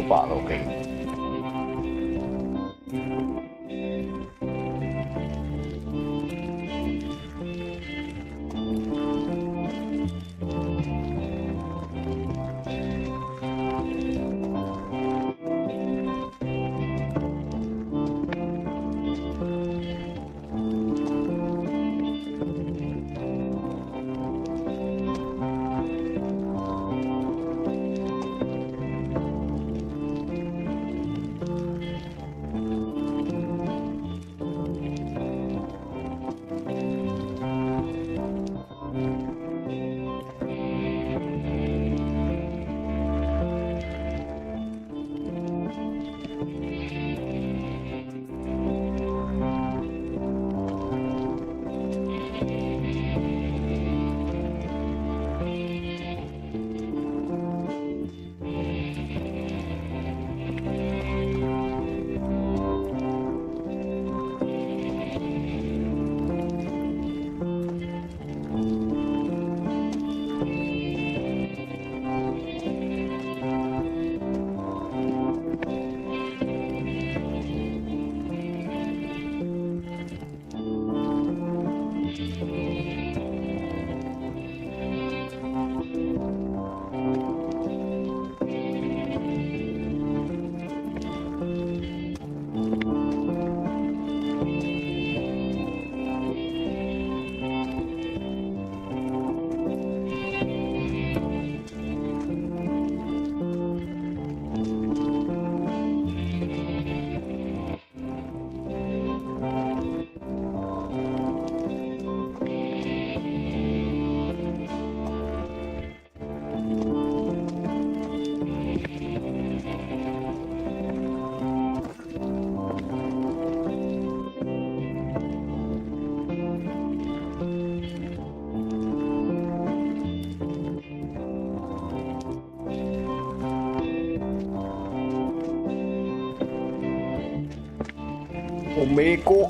把都给你。โอเมโกะ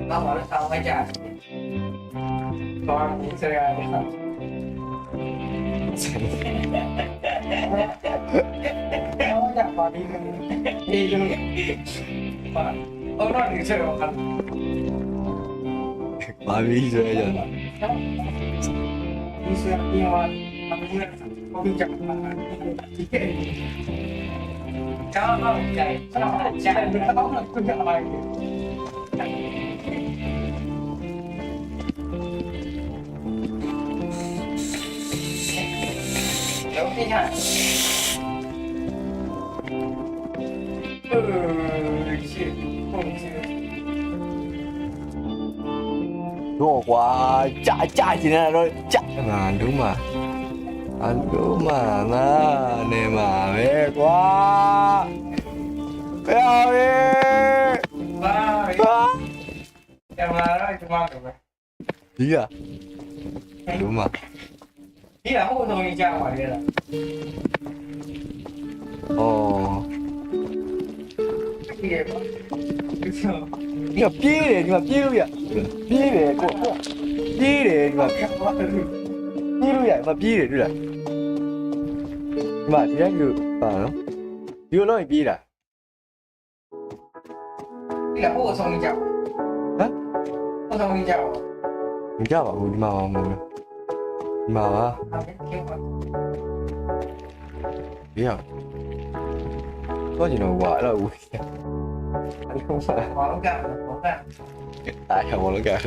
那我的肠胃价，光你这样的，我讲话你你就，我让你这样。 ဘာပြီးဆိုရကြ 你是因为他们那我跟你讲嘛，你给，刚刚在刚刚在你刚刚不讲嘛。有你看，是，တော့ကွာကြာကျင်နေတာတော့ကြာမှာလုံးမှာအလုံးမှာငါနေမှာပဲကွာပြောရဲ 哇， ဟာ 干嘛了？干嘛干嘛？ ဒီကလုံးမှာ 你俩后头你讲话的了？ ဩ 你也不，就是。 ဒီကပြေးတယ်ဒီမှာပြေးလို့ရပြေးတယ်ကိုပြေးတယ်ဒီမှာပြေးလို့ရဒီမှာပြေးတယ်တွေ့လားဒီမှာဒီတိုင်းလို့ပါနော်ဒီလိုတော့ပြေးတာ 你俩后头你讲，ဟမ် 后头你讲， မကြပါဘူးဒီမှာပါမဟုတ်လားဒီမှာပါ 他没听我。 ဘေးရတော့ကျွန်တော်ကွာအဲ့တော့ဝေးအဲ့လိုပါ 我干，我干。 အားရဘောလုံးကလည်း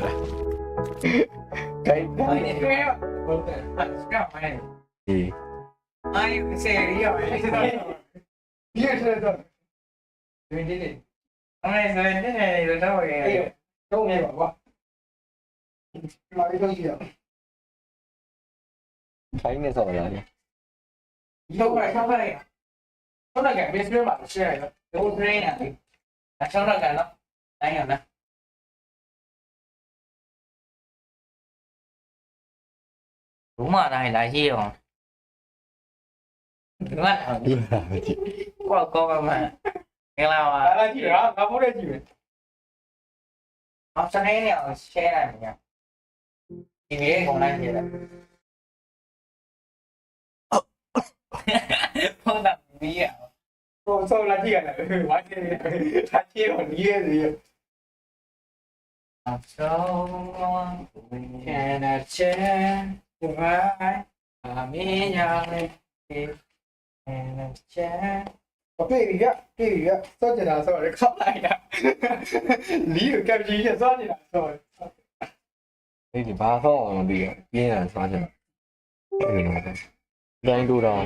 ခိုင်း 哎，你对呀，我干，干嘛呀？ ဒီ 哎呦，谁呀？你也是的。对对对。我们是真的有这个。哎呦，都没有吧？哪里都有。 ခိုင်းနေစော်လာတယ် 都快上班呀。上班赶别吃嘛，是的，有吃呢。上班赶了，哪有呢？ đúng mà này là gì rồi đúng không ဒီမှာပဲကြည့် có mà cái nào à là gì đó nó không được gì nó sẽ thấy nào xe này nhỉ thì biết còn đang gì đấy không làm gì à còn sao là gì à quá gì là chi còn gì gì sâu che là che đừng ai à mi nhau này thì là che cái gì á sao chỉ là rồi khóc lại à lý được cái gì thì sao chỉ là rồi ဒီဒီဘာသောအောင်ဒီပြင်းတာသွားကြတယ်ဒီလိုပဲတိုင်းတို့တော့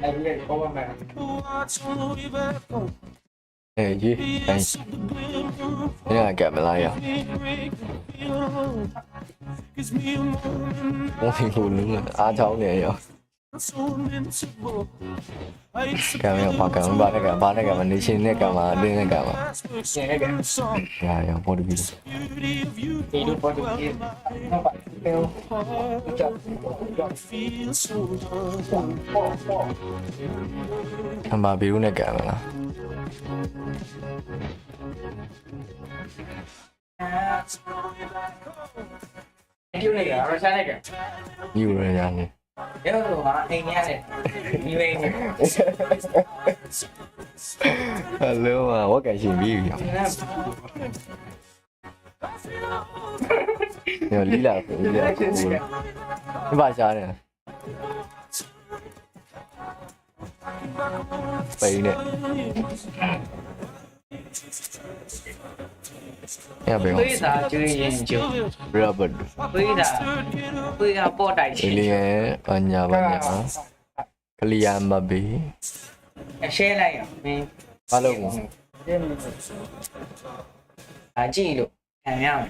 anh ấy có mà mẹ အေးကြီးတိုင်းညကမလာရဘုံဖင်ကိုလုံးလာအားချောင်းနေရောကံရောဘာကံဘာနဲ့ကမနေချင်းနဲ့ကမှာအတင်းနဲ့ကမှာ nghe cái ရာရောပေါ်တူပြီ thì lúc có được kia không phải အမဘီရုနဲ့ကံမလား ပြုတ်လိုက်တာရုရှားလိုက်က ယူရရနေ ရဲတို့ကအိမ်ရတယ်ဒီလိမ့်နေ ဟယ်လိုဝတ်ကန်ရှင်ပြီးရောညလီလာလီလာဒီပါရှားနေပိနေရပါ သွေးသာကျွေးရင်ကျုပ် ရပါ သွေးကပေါ်တိုက်ချ ဒီ င် လီရဲ့အညာပါညာကလီယာမဘီ အရှဲလိုက်ရမင်း ဘာလို့လဲ အကြည့်လို့ခံရမယ်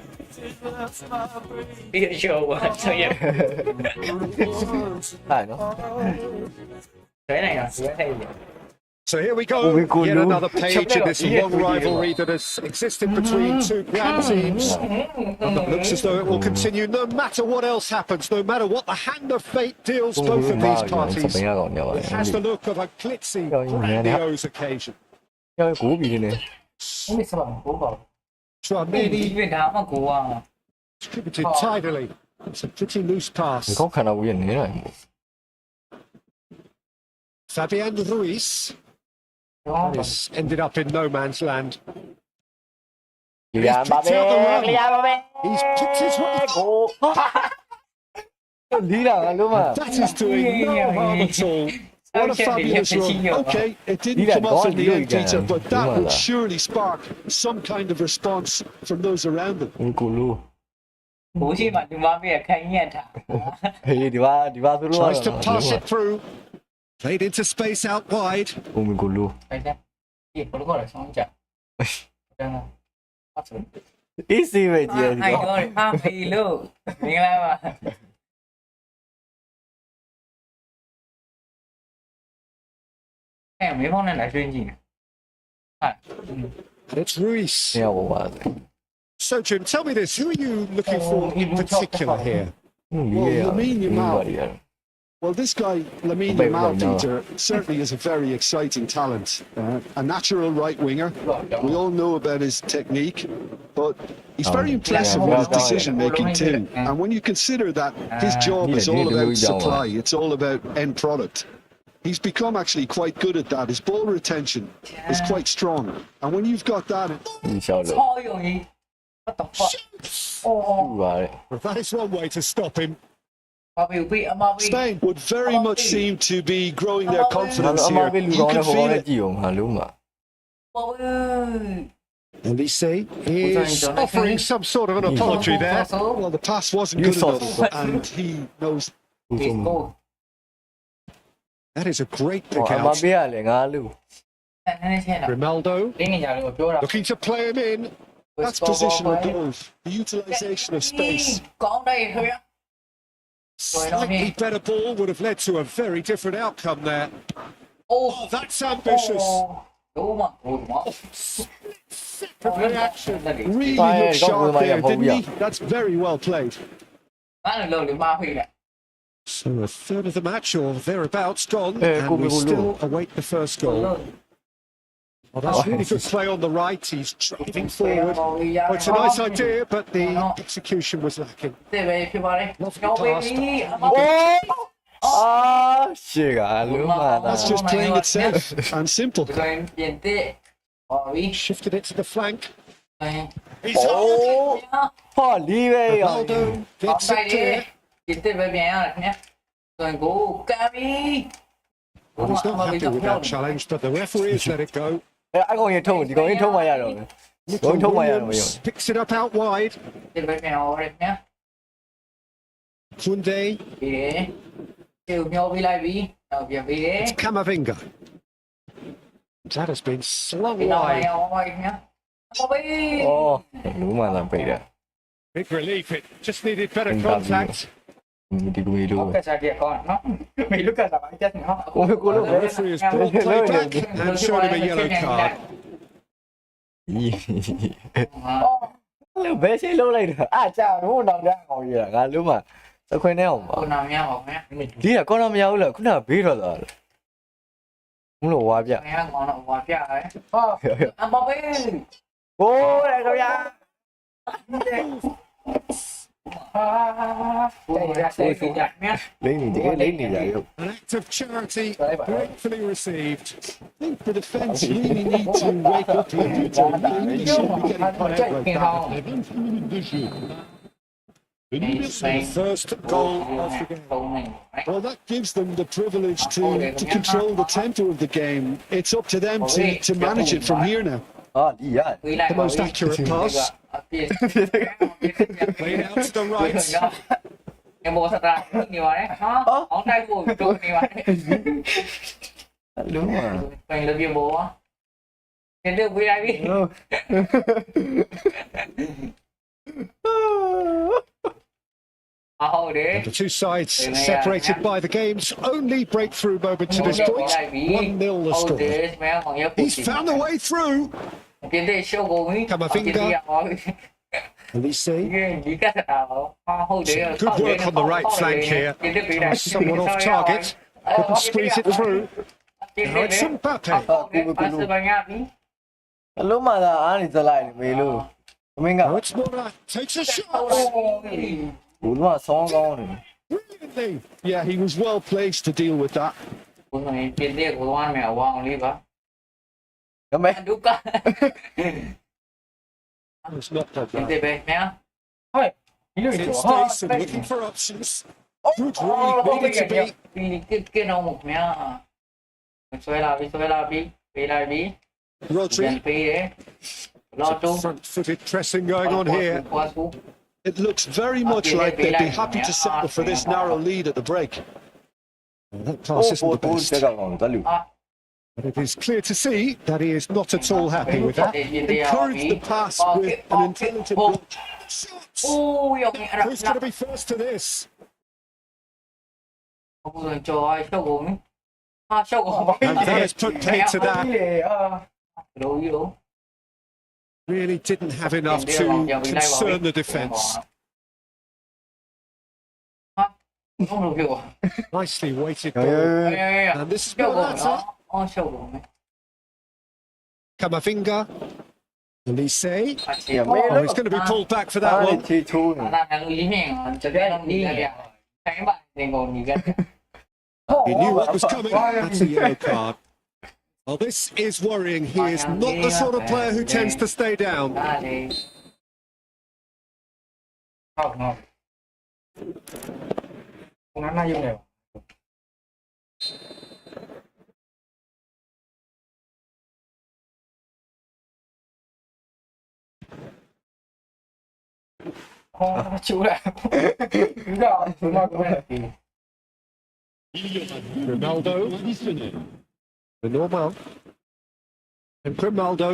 ပြီးတော့ရှော့ပါဆိုရ ဟာနော် ဆွဲနိုင်တာဆွဲနိုင်တယ် So here we go, yet another page in this long rivalry that has existed between two grand teams. And it looks as though it will continue no matter what else happens, no matter what the hand of fate deals both of these parties. It has the look of a glitzy, grandiose occasion. ကျော်ကိုပြီးနေ ဘယ်စပါဘောပါဒီ Dramini ဒါမှကိုက distributed tidily. It's a pretty loose pass. ကောက်ခဏဝေးနေတယ် Fabian Ruiz has ended up in no man's land. လီယာမဘီလီယာမဘီ He's picked his way. ကိုလီလာလုံးမ That is doing no harm at all. What a fabulous run. Okay, it didn't come off in the end, Peter, but that would surely spark some kind of response from those around them. ကိုလူ ဘိုးရှိမှဒီမမေခိုင်းရတာ ဟေးဒီပါသူတို့ Tries to pass it through. Played into space out wide. ကိုလူ အဲ့ဒါဒီဘလို့ကတော့ဆောင်းကြတယ်ဟုတ်ဆို easy ပဲကြည့် အဲ့တော့အမေလို့မင်္ဂလာပါအဲ့မေဖုန်းနဲ့လာကျွင်းကြည့်ဟာ And it's Ruiz. နေရာပေါ်ပါ So, Jim, tell me this. Who are you looking for in particular here? လီယာ Lamine Yamal. Well, this guy, Lamine Wait, Yamal, no. Peter, certainly is a very exciting talent. A natural right winger. We all know about his technique, but he's very impressive with his decision making too. And when you consider that his job is all about supply, it's all about end product. He's become actually quite good at that. His ball retention is quite strong. And when you've got that, ဒီချောက်လို့ ဆောရုံကြီး what the fuck အော် ပါလေ well, that is one way to stop him. ဘာဖြစ်ပြီအမပြီ Spain would very much seem to be growing their ဘာ confidence လို့အမ here. ပဲလူ You ကောင်း can တဲ့ဟော feel နဲ့ it. ကြည့်အောင်ဟာလုံးမ ဘာဖြစ် And they say he is offering some sort of an apology there. Well, the pass wasn't You good saw enough, it. and he knows ဒီကို that is a great pick အမ out. ပေးရလေငါလူ နည်းနည်းချင်းတော့ Grimaldo လင်းနေကြလို့ပြောတာ looking to play him in. That's positional goals. The utilisation of space. ကောင်းတယ်ခင်ဗျာ Slightly better ball would have led to a very different outcome there. အိုး Oh, that's ambitious. ဒိုးမဒိုးမ Reaction. Really Fire, looked don't sharp go by there, your didn't he? phobia. That's very well played. ဘာလို့လဲမဖိလဲ So a third of the match or thereabouts gone, Eh, and go, we go, go. still await the first goal. Well, that's really good play on the right. He's driving forward. Well, it's a nice idea, but the execution was lacking. တဲ့ပဲဖြစ်ပါလေ Lovely ကောင်းပြီ pass. အမ အာရှေကလုံးမသာ That's just playing it safe and simple. ဒီလိုပြင်တဲ့ဟောပြီ Shifted it to the flank. အဲ He's on. ဟောလီပဲရော Ronaldo ကောင်း gets တို it က်တယ် clear. ပြင်တဲ့ပဲပြန်ရတယ်ခင်ဗျာဆိုရင်ကိုကမ်းပြီ Well, he's not happy with that challenge, but the referee has let it go. အဲ့အကောင်ရင်ထုံးဒီကောင်ရင်ထုံးမှရတော့မယ် Nico Don't talk about it, Williams picks it up out wide. ဒီပဲပြန်အောင်ရခင်ဗျာ Kunde, ပြီးတယ်ကျေမျောပြီးလိုက်ပြီနောက်ပြန်ပြီးတယ် it's Camavinga. That has been slung ဒီနောက် wide. အောင်ပါခင်ဗျာဟောပြီ ဩလုံးမသာပိတ်တယ် Big relief. It just needed better Thank contact. ဒီကူရီလို ဟုတ်ကဲ့စားတဲ့ကောင်းနော်မေလုကစားပါချက်နော် ကိုလို The referee has brought play back and shown him a yellow card. ဘယ်ချိန်လုံးလိုက်တာအားကြာတော့နောက်တန်းအောင်ကြီးလားငါလုံးမသခွင်းနေအောင်ပါ ကိုနာမရပါခင်ဗျာ ဒီကကော်နော်မရဘူးလားခုနကဘေးတော့သွားတယ်မလို့ဝါပြ ခင်ဗျာကောင်းတော့ဟွာပြရဲဟောအမဘေး ဟိုးလေခင်ဗျာ ကိုရတဲ့ကိုရမြတ် လိမ့်နေတကယ်လိမ့်နေကြရုပ် An act of charity gratefully received. I think the defence really need to wake up here, Peter. They really should be getting punished like that. First goal of the game. Well, that gives them the privilege to control the tempo of the game. It's up to them to manage it from here now. ဟာဒီရ The most accurate pass. Played out to the right. ငမောစတာနေပါလေဟာအောင်တိုက်ဖို့တိုးနေပါလေ လုံးမ ပြန်လို့ပြဘောကျတဲ့ဝေးလိုက်ပြီ ဟုတ်တယ် The two sides separated by the game's only breakthrough moment to this point. 1-0 the ဟုတ်တယ် score. မဲအောင်ရ He's found a way through. ပြတဲ့ရှုပ်ကုန်ပြီ Elise. ဒီကတ်တာဟုတ်တယ် Good work on the right flank here. Someone off target. Couldn't squeeze it through. Now it's Mbappe. ပါစပညာပြီ အလုံးမသာအားနေသလိုက်နေမေလို့အမင်းက Now it's Mora. Takes a shot. ဘုလုံးဆောင်းကောင်းနေ Brilliantly. Yeah, he was well placed to deal with that. ဘုရင်ပြတဲ့ကိုဝမ်းမယ်ဝမ်းလေးပါ ကမဲ ဒုက္ခ It's not that ပြ bad. တဲ့ပဲမြန်ဟုတ်ဒီလို It's Stason looking for options. Good read needed to be. ကင်းအောင်မြန်ဆွဲလာပြီပေးလိုက်ပြီ Rodri. ပေးတယ်လောတူ Front-footed pressing going on here. It looks very much like they'd be happy to settle for this narrow lead at the break. Well, that ဟို pass isn't ပို the တိုး best, တက်ကောင်တလူ but it is clear to see that he is not at all happy with that. Encourage the pass with an intelligent block. Shots! အိုးရောက်နေအဲ့ Who's ဒါ going to be first to this? ဘုရင်ကြော်ရှုပ်ကုန်ဟာရှုပ်ကုန်ပါ And there's put paid to that. လိုယူ Really didn't have enough to concern the defence. ဟုတ်လို့ပြော Nicely weighted ရော ball. ရော And this is ရှုပ်ကုန် Morata. အော်ရှုပ်ကုန် Camavinga. Elise. အခြေ ရ မေ မေ Oh, လို့ he's going to be pulled back for ဒါ that နဲ့ one. ချီချိုးနေ ဒါနဲ့လူကြီးမြင်တကယ်တော့ဒီရတိုင်းပါတင်ကုန်ဒီက He knew what was coming. That's a yellow card. Well, this is worrying. He is not the sort of player who tends to stay down. ဒါလေဟုတ်နော်နာနာယူနေဟောချူလာဒါဘယ်မှာတော့ Ronaldo. The normal. And Grimaldo.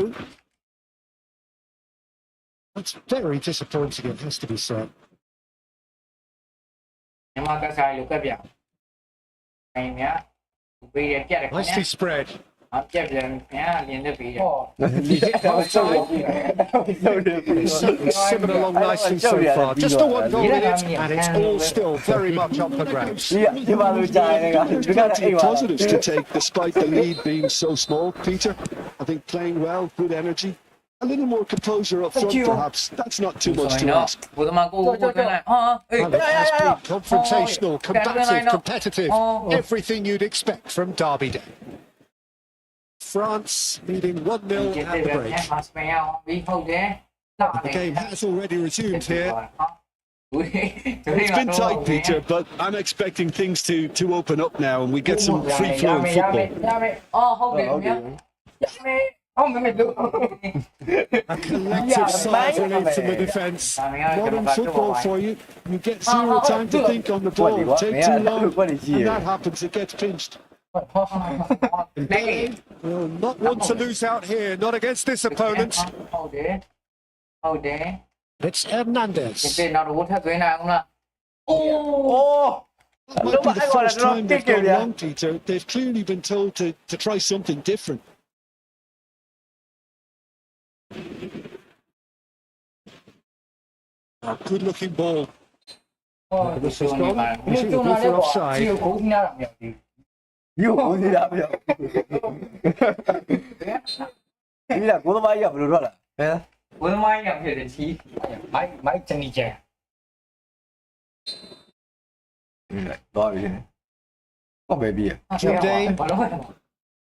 That's very disappointing, it has to be said. မြန်မာကစားလို့ကပြအိမ်များပေးရပြတယ်ခင်ဗျာ Nicely spread. အပြက်ပြန်ပြန်လင်းနေပြီဟော He hit outside. It's certainly simmered along nicely so far. Just a one-goal minute, and it's all still very much up for grabs. ဒီမှာလူကြိုင်နေတာဒီကနေ့အိမ် Plenty ပါ of positives to take, despite the lead being so small. Peter, I think playing well, good energy. A little more composure up front, perhaps. That's not too much to ask. ဘုဒ္ဓမာကိုကိုတင်လိုက်ဟာအေး And it has been confrontational, combative, competitive. Everything you'd expect from Derby Day. France leading 1-0 ဒီ at the တဲ့ break. မစပယ်အောင်ပြီးဟုတ်တယ် The game has already resumed here. It's It's been tight, Peter, but I'm expecting things to open up now and we get some free-flowing football. အော်ဟုတ်တယ်ဗျာအော်မမေတို့ A collective sigh of relief from the defence. Modern football for you. You get zero time to think on the ball. Take too long, and that happens. It gets pinched. လက်ကြီး Will not want to lose out here. Not against this opponent. ဟုတ်တယ်ဟုတ်တယ် It's Hernandez. ဒီနောက်တော့ထပ်သွင်းနိုင်အောင်လားအိုး အိုး That might be the first time they've gone wrong, Peter. They've clearly been told to try something different. A good-looking ball. ဟောဒီစုံနေပါဘူးဒီစုံလာလဲပေါ့ဒီကိုဂိုးနားတာမရောက်သေး မြို့ကိုနေတာမရောက်ဒီလားကိုသမားကြီးကဘယ်လိုထွက်လာဟမ် ဘူးဝင်းမိုင်းရောက်ဖြစ်တယ်ချီမိုက်ချန်နီချန် ဒီလားတော့ပြီဟုတ်ပဲပြီ ဘာလို့လဲ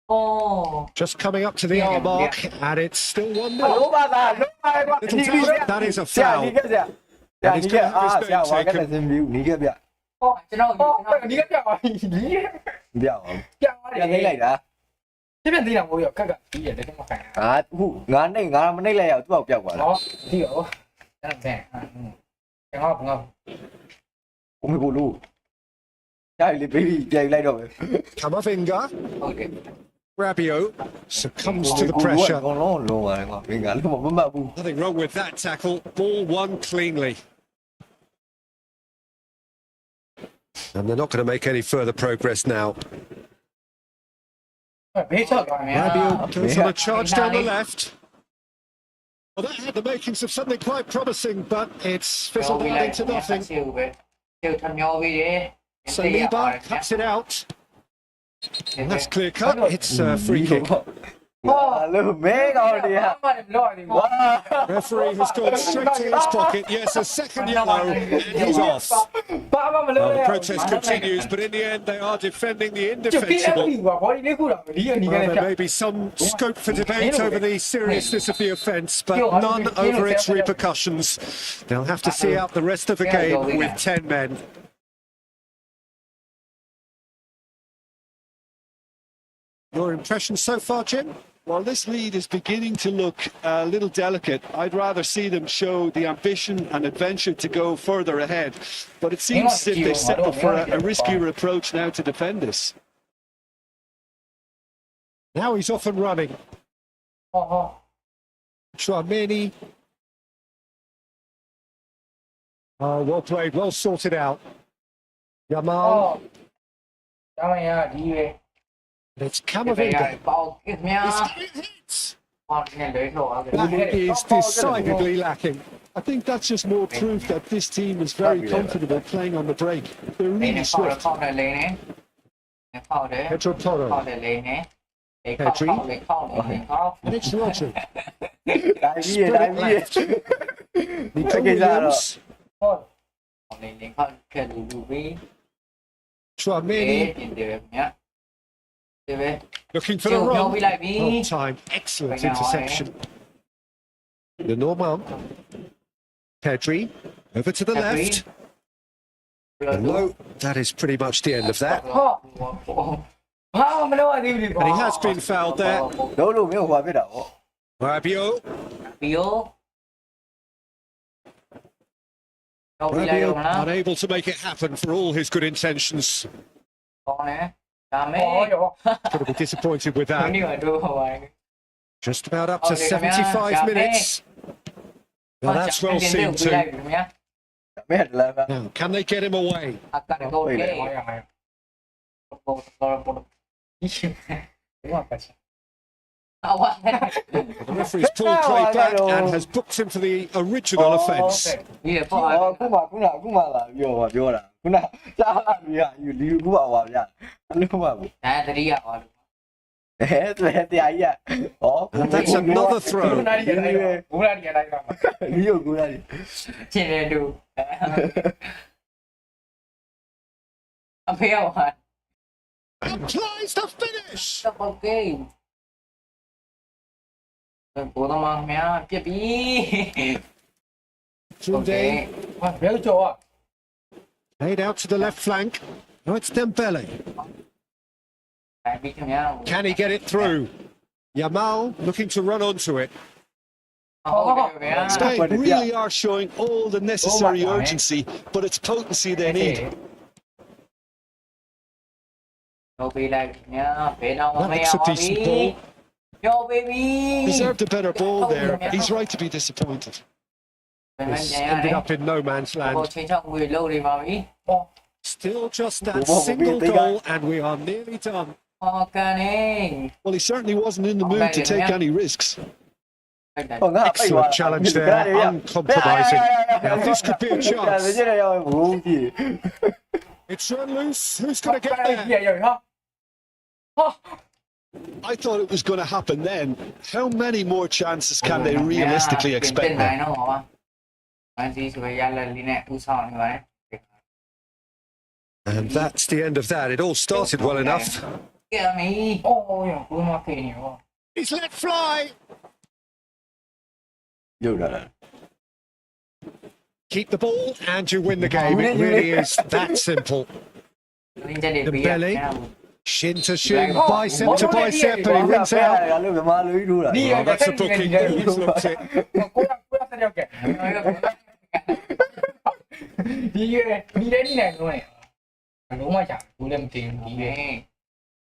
အော် Just coming up to the hour mark, and it's still 1-0. လောပါသားလောပါကွာ That is a ဆရာ foul. ဒီကဆရာဒီကဆရာဝါကလည်းစင်ပြီးနီးခဲ့ဗျ ဟောကျွန်တော်ဒီကပြပါပြီဒီ ပြအောင် ပြသွားတယ် ပြန်သိလိုက်တာ ပြပြသေးတာမဟုတ်ရောကက်ကပြီးရတယ်မခံရ အခုငါနဲ့ငါမနှိပ်လိုက်ရအောင်သူ့အောင်ပြောက်သွားလား ဟောဒီရောအဲ့ဒါဘယ်ကျွန်တော်က ကိုမကိုလို့ဒါလေဘေဘီပြန်လိုက်တော့ပဲ Camavinga, ဟုတ်တယ် Rabiot succumbs to the pressure. လုံးလုံးပါတယ်ကွာမင်းကလည်းမမှတ်ဘူး Nothing wrong with that tackle. Ball won cleanly. And they're not going to make any further progress now. ဘေးချောက်သွားမယ် Rabiot goes on a charge down the left. Well, that had the makings of something quite promising, but it's fizzled out into nothing. ကျုပ်ထမျောပြီးတယ် Saliba cuts it out. And that's clear cut. It's a free kick. ဟောလို့မဲကောင်းတယ်ဟာ ဘာမှမလုပ်ရဘူး ဝါ Referee has gone straight to his pocket. Yes, a second yellow, and he's off. ဘာမှမလုပ် Well, ရ the protest continues, but in the end, they are defending the ကျုပ်ပြင်း indefensible. ပြီကွာဘောဒီလေးခုတော့ဒီအနီးက Well, လည်း there may be some scope for debate over the seriousness of the offence, but none over its repercussions. They'll have to see out the rest of the game with 10 men. Your impression so far, Jim? Well, this lead is beginning to look a little delicate. I'd rather see them show the ambition and adventure to go further ahead. But it seems as if they settle for a riskier approach now to defend this. Now he's off and running. ဟောဟော Tchouameni. Oh, well played, well sorted out. ဟော Yamal. ကျောင်းရဒီပဲ It's ဒီပဲ Camavinga. ပေါ့ကစ်များ It's hits. ဟောနေလေတော့အဲ့ That is decidedly lacking. I think that's just more proof that this team is very comfortable playing on the break. They're နေ really ဖောက် swift. ဖောက်တယ်လိနေဖောက်တယ် Pedro ဖောက် Porro. တယ်လိနေဖောက်တယ်ဖောက်တယ်ဖောက် And it's Rodri. တိုင်းကြီးတိုင်းကြီး Nico Okay, Williams. ဟောနေနေဖောက်ခဲ့လူပြီး Tchouameni. ပြင်တယ်မြတ်ဒီပဲ Looking for ကျု the ပ်ပြော run. ပြလိုက်ပြီ On time. Excellent interception. The Norman. Pedri. Over to the left. And no, that is pretty much the end of that. ဟောဘာမှမလုပ်ရသေးဘူး And he has been fouled there. လုံးလို့မင်းဟိုပါဖြစ်တာဗော Rabiot. ပြီးရောတော့ပြလိုက်ရောမ Rabiot လား unable to make it happen for all his good intentions. ကောင်းတယ်ဒါမဲ့ရော Going to be disappointed with ဒီ that. နေ့တော့ဟောပါ Just about up to Okay, come here. 75 Jump minutes. Now that's well seen ပြလိုက် too. ပြီမြတ် မဲတလားဗျာ Now, can they get him away? အကတော့ကေပေါ်ဒီမှာပတ်အဝါ The referee's pulled play back and has booked him for the original offence. ဒီပေါ် ဟောခုမှလာပြောတာခုနကြားလာပြီဟာယူလီခုပါဗျာအလုံးပါဘူး ဒါတတိယဟော တဲ့တရားကြီးဟော And that's another throw. ဘူးနာရီတိုင်းပါ လီယိုကူလာဒီ ချင်းနေတူအဖေရောဟာ Applies the finish. တော့ကေဘောတော့မှာမြပြပြီ Tunde ဟာဘယ်ကြောอ่ะ laid out to the left flank. No, it's Dembele. တိုင်ပြီးခင်ဗျာ Can he get it through? Yamal looking to run onto it. ဟုတ်ကဲ့ဗျာ Spain really are showing all the necessary urgency, but it's potency they need. တော့ပေးလိုက်ခင်ဗျာဘယ်တော့မှ That မရ looks a ပါဘူး decent ball. ပြောပေးပြီ Deserved a better ball there. He's right to be disappointed. It's ended up in no man's ဟို land. ချင်းချောက်ငွေလုံးနေပါပြီ Still just that single goal, and we are nearly done. ဟောကန်နေ Well, he certainly wasn't in the mood to take any risks. လိုက်တာ ဟောငါပိတ်သွား Excellent challenge there, uncompromising. Now this could be a ဒါ chance. ကြည့်ရအောင်ဘူးကြည့် It's run loose. Who's going to get ကြည့် there? ရရောဟာ I thought it was going to happen then. How many more chances can they realistically expect နိုင် now? တော့ပါအန်စီဆိုရလက်လေးနဲ့ဦးဆောင်နေပါတယ် And that's the end of that. It all started well enough. ကဲမီအိုးရောဘူးမဖေးနေရော He's let fly. ရုပ်လာတာ Keep the ball and you win the game. It really is that simple. လင်းချက်တွေပေးရ Shin to shin, bicep to bicep, and he wins out. ငါလို့မြန်မာလူကြီးထိုးတာ ဒီရ Oh, that's a booking. He's looked it. ကိုဆက်ရောက်ကဲဒီရဒီတဲ့နေနိုင်လို့နေလုံးဝကြာဘူးလည်းမတင်ဘူးဒီလေ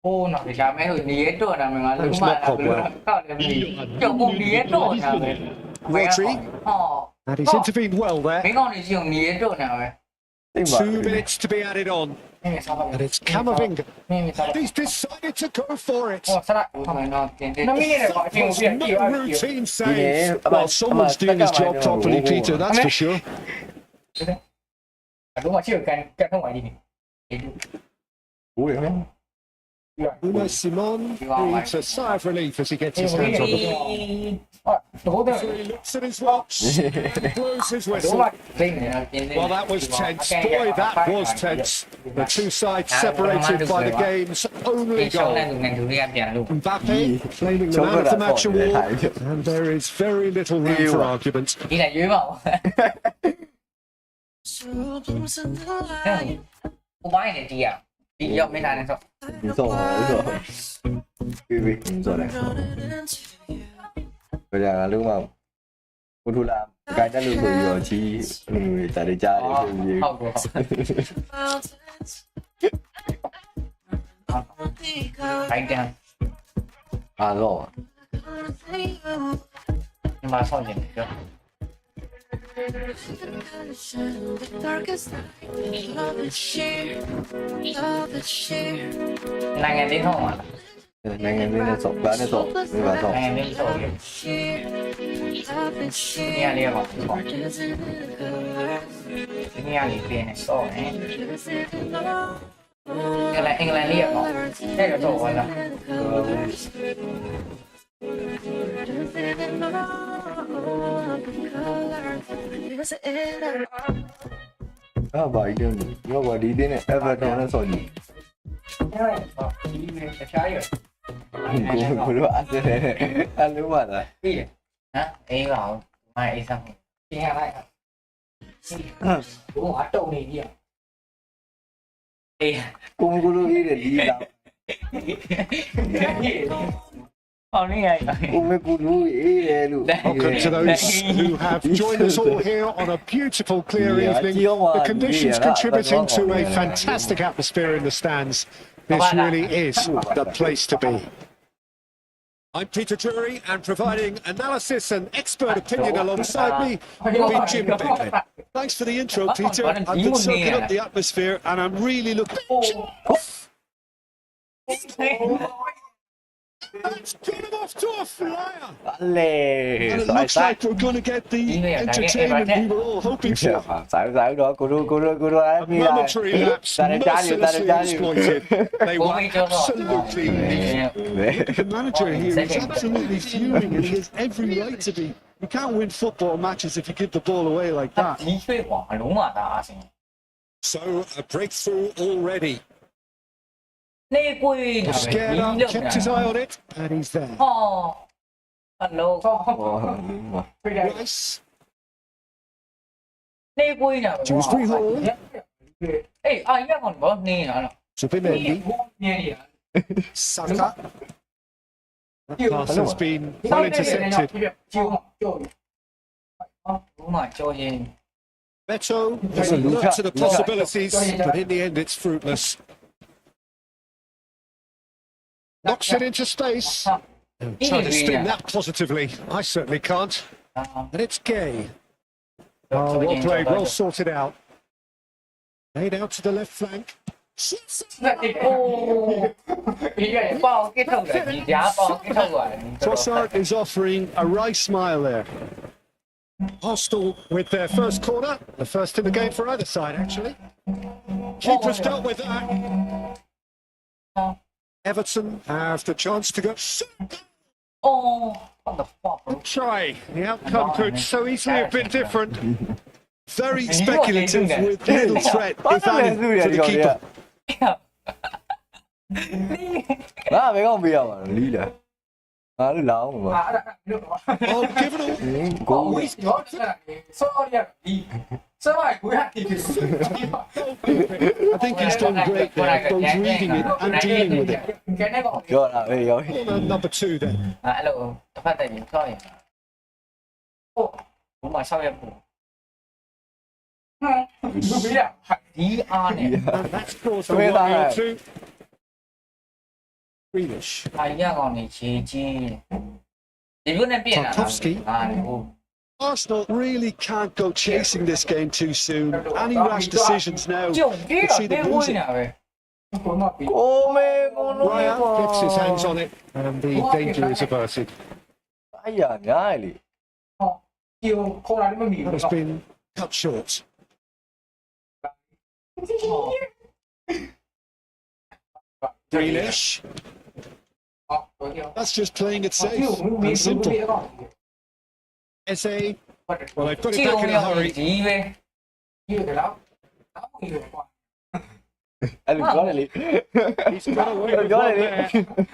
ဟိုးနော်ကြာမဲဆိုနေရတော့တာမငါလုံးဝကောက်တယ်မီကြောက်ကုန်နေရတော့တာပဲ Rodri. ဟော And he's intervened well မ there. င်းကောင်းနေရှိအောင်နေရတော့တာပဲ သိပါ 2 minutes to be added on. မင်းစားပါ And it's Camavinga. မင်းစား He's decided to go for it. ဟောဆရာဟောမနော်တင်တယ်နမင်းနဲ့ပေါ့အချင်းကိုပြ Was ည့် no ပြီး routine ဒီ save. နေ့ Well, someone's doing his job properly, Peter, that's for sure. တော့မှချစ်ကန်ကန်ထုံးပါလိမ့်မယ် ဘူးရမယ် Unai Simon breathes a sigh of relief as he gets his hands on the ball. တော့တော့ So he looks at his watch, blows his တော့ whistle. မှသိနေတော့တင်တယ် Well, that was tense. Boy, that was tense. The two sides separated by the game's only ရှောင်း goal. တဲ့သူနဲ့သူတွေကပြန်လို့ Mbappe claiming the ကျောင်း man က of တာ the match ပေါ့လေ award, and there is very little room for argument. ဒီလည်းရွေးပါဦးကိုပိုင်းနေတီးရဒီရောက်မင်းလာနေဆို ဒီစောဆိုပြီးပြီးဆိုတယ်ဘယ်ကလုံးမကိုထူလာကြိုက်တယ်လို့ဆိုပြီးတော့ချီးတားကြားတယ်ဆိုပြီး ဟုတ်ကောခိုင်းတယ် အားတော့ ဒီမှာဆောင်းနေတယ် နိုင်ငံသေးထောင်းပါလား နိုင်ငံလေးနဲ့ဆော့ဘာနဲ့ဆော့ဒီပါဆော့ နိုင်ငံသေးဆောင်းရဒီရလေးပါဆောင်းဒီရလေးပြင်းနေဆောင်းနေအင်္ဂလန်လေးရပေါ့တဲ့တော့ဟောလား အာဘာကြီးလဲရောဘာဒီတင်းနဲ့ Everton နဲ့ဆော့ကြည့် ဒီနေ့တခြားရ ကိုတို့အားစတယ်အလုံးပါလား ပြီးတယ်ဟမ်အေးပါဦးမအေးစားမှုပြင်ရလိုက်ဘုံအတုံနေကြီးအေး ကိုမကိုလိုအေးတယ်ဒီလာ ဟောင်းနေရ ကိုမကိုလိုအေးတယ်လို့ Welcome to those who have joined us all here on a beautiful, clear evening. The conditions contributing to a fantastic atmosphere in the stands. This really is the place to be. I'm Peter Drury, and providing analysis and expert opinion alongside me will be Jim Bickett. Thanks for the intro, Peter. I've been soaking up the atmosphere, and I'm really looking. That's put him off to a flyer. လေ And it ဆိုင် looks ဆိုင် like we're going to get the entertainment we were all hoping ဖြစ် for. ပါဆိုင်ဆိုင်တော့ကိုလိုအား A မိလာ momentary lapse တာရကြားရတာ mercilessly ကြားရ exploited. They were absolutely leaving. The manager here is absolutely fuming, and he has every right to be. You can't win football matches if you give the ball away like that. ဒီရွှေ့ကွာအလုံးမသားအစင် So a breakthrough already. နေကိုယ် Scared up, kept his eye on it, and he's there. ဟောအလုံး Rice, နေကိုယ်နာ Dewsbury Hall, အေးအာရကောင်ဘောနေလား Zubimendi, နေရ Saka. That pass has been well intercepted. ကျိုးကျိုးဟောမကြောရင် Beto has looked to the possibilities, but in the end it's fruitless. Knocks it into space. Trying to spin that positively. I certainly can't. And it's Gay. Oh, well played, well sorted out. Laid out to the left flank. โอ้ ပြီးရပေါကစ်ထုတ်တယ်ဒီကြားပေါကစ်ထုတ်သွားတယ် Trossard is offering a wry smile there. Arsenal with their first corner, the first in the game for either side, actually. Keeper's dealt with that. Everton have the chance to go. အော် what the fuck bro Try. The outcome could so easily have been different. Very speculative with little threat, if any, for the keeper. ငါဘယ်ကောင်ပေးရမှာလဲလီးလားငါလည်းလာအောင်ပါ အဲ့ဒါလို့တော့ Oh, give it all. ကို ဝီစရောဆော်ရဒီဆော်ရကိုရဒီ I think he's done great there, both reading it and dealing with it. ကျန်တဲ့ကောင် ပြောတာပဲရော Corner number 2 then. အဲ့လိုတစ်ဖက်တိုင်ပြီးဆော်ရဟုတ်ဘုမဆော်ရဘူးဘူးပြရဒီအားနဲ့ And that's brought Where the that? 1-0 to Grealish. အားရကောင်နေချေချင်းဒီလိုနဲ့ပြင်လာ Tarkowski. အားဟို Arsenal really can't go chasing this game too soon. Any rash decisions now ကျုံပြေး could တော့ see ပြေး them ဝင် losing. တာပဲဘုမပြီး ကိုမေကိုနိုး Ryan gets his hands on it and the danger is averted. အဲ့ရများလေ ဟောကျုံခေါ်လာတယ်မမီဘူး Has been cut short. Grealish. ဟော That's just playing it safe and simple. Eze. ဟုတ်တယ် Well, they've got ကျု it ံ back in ရ a hurry. ဒီပဲဒီတယ်လားတော့ဒီလိုကွာ အဲ့လိုပြောတယ်လေ He's got away အဲ့လို with ပြောတ one ယ်လေ there.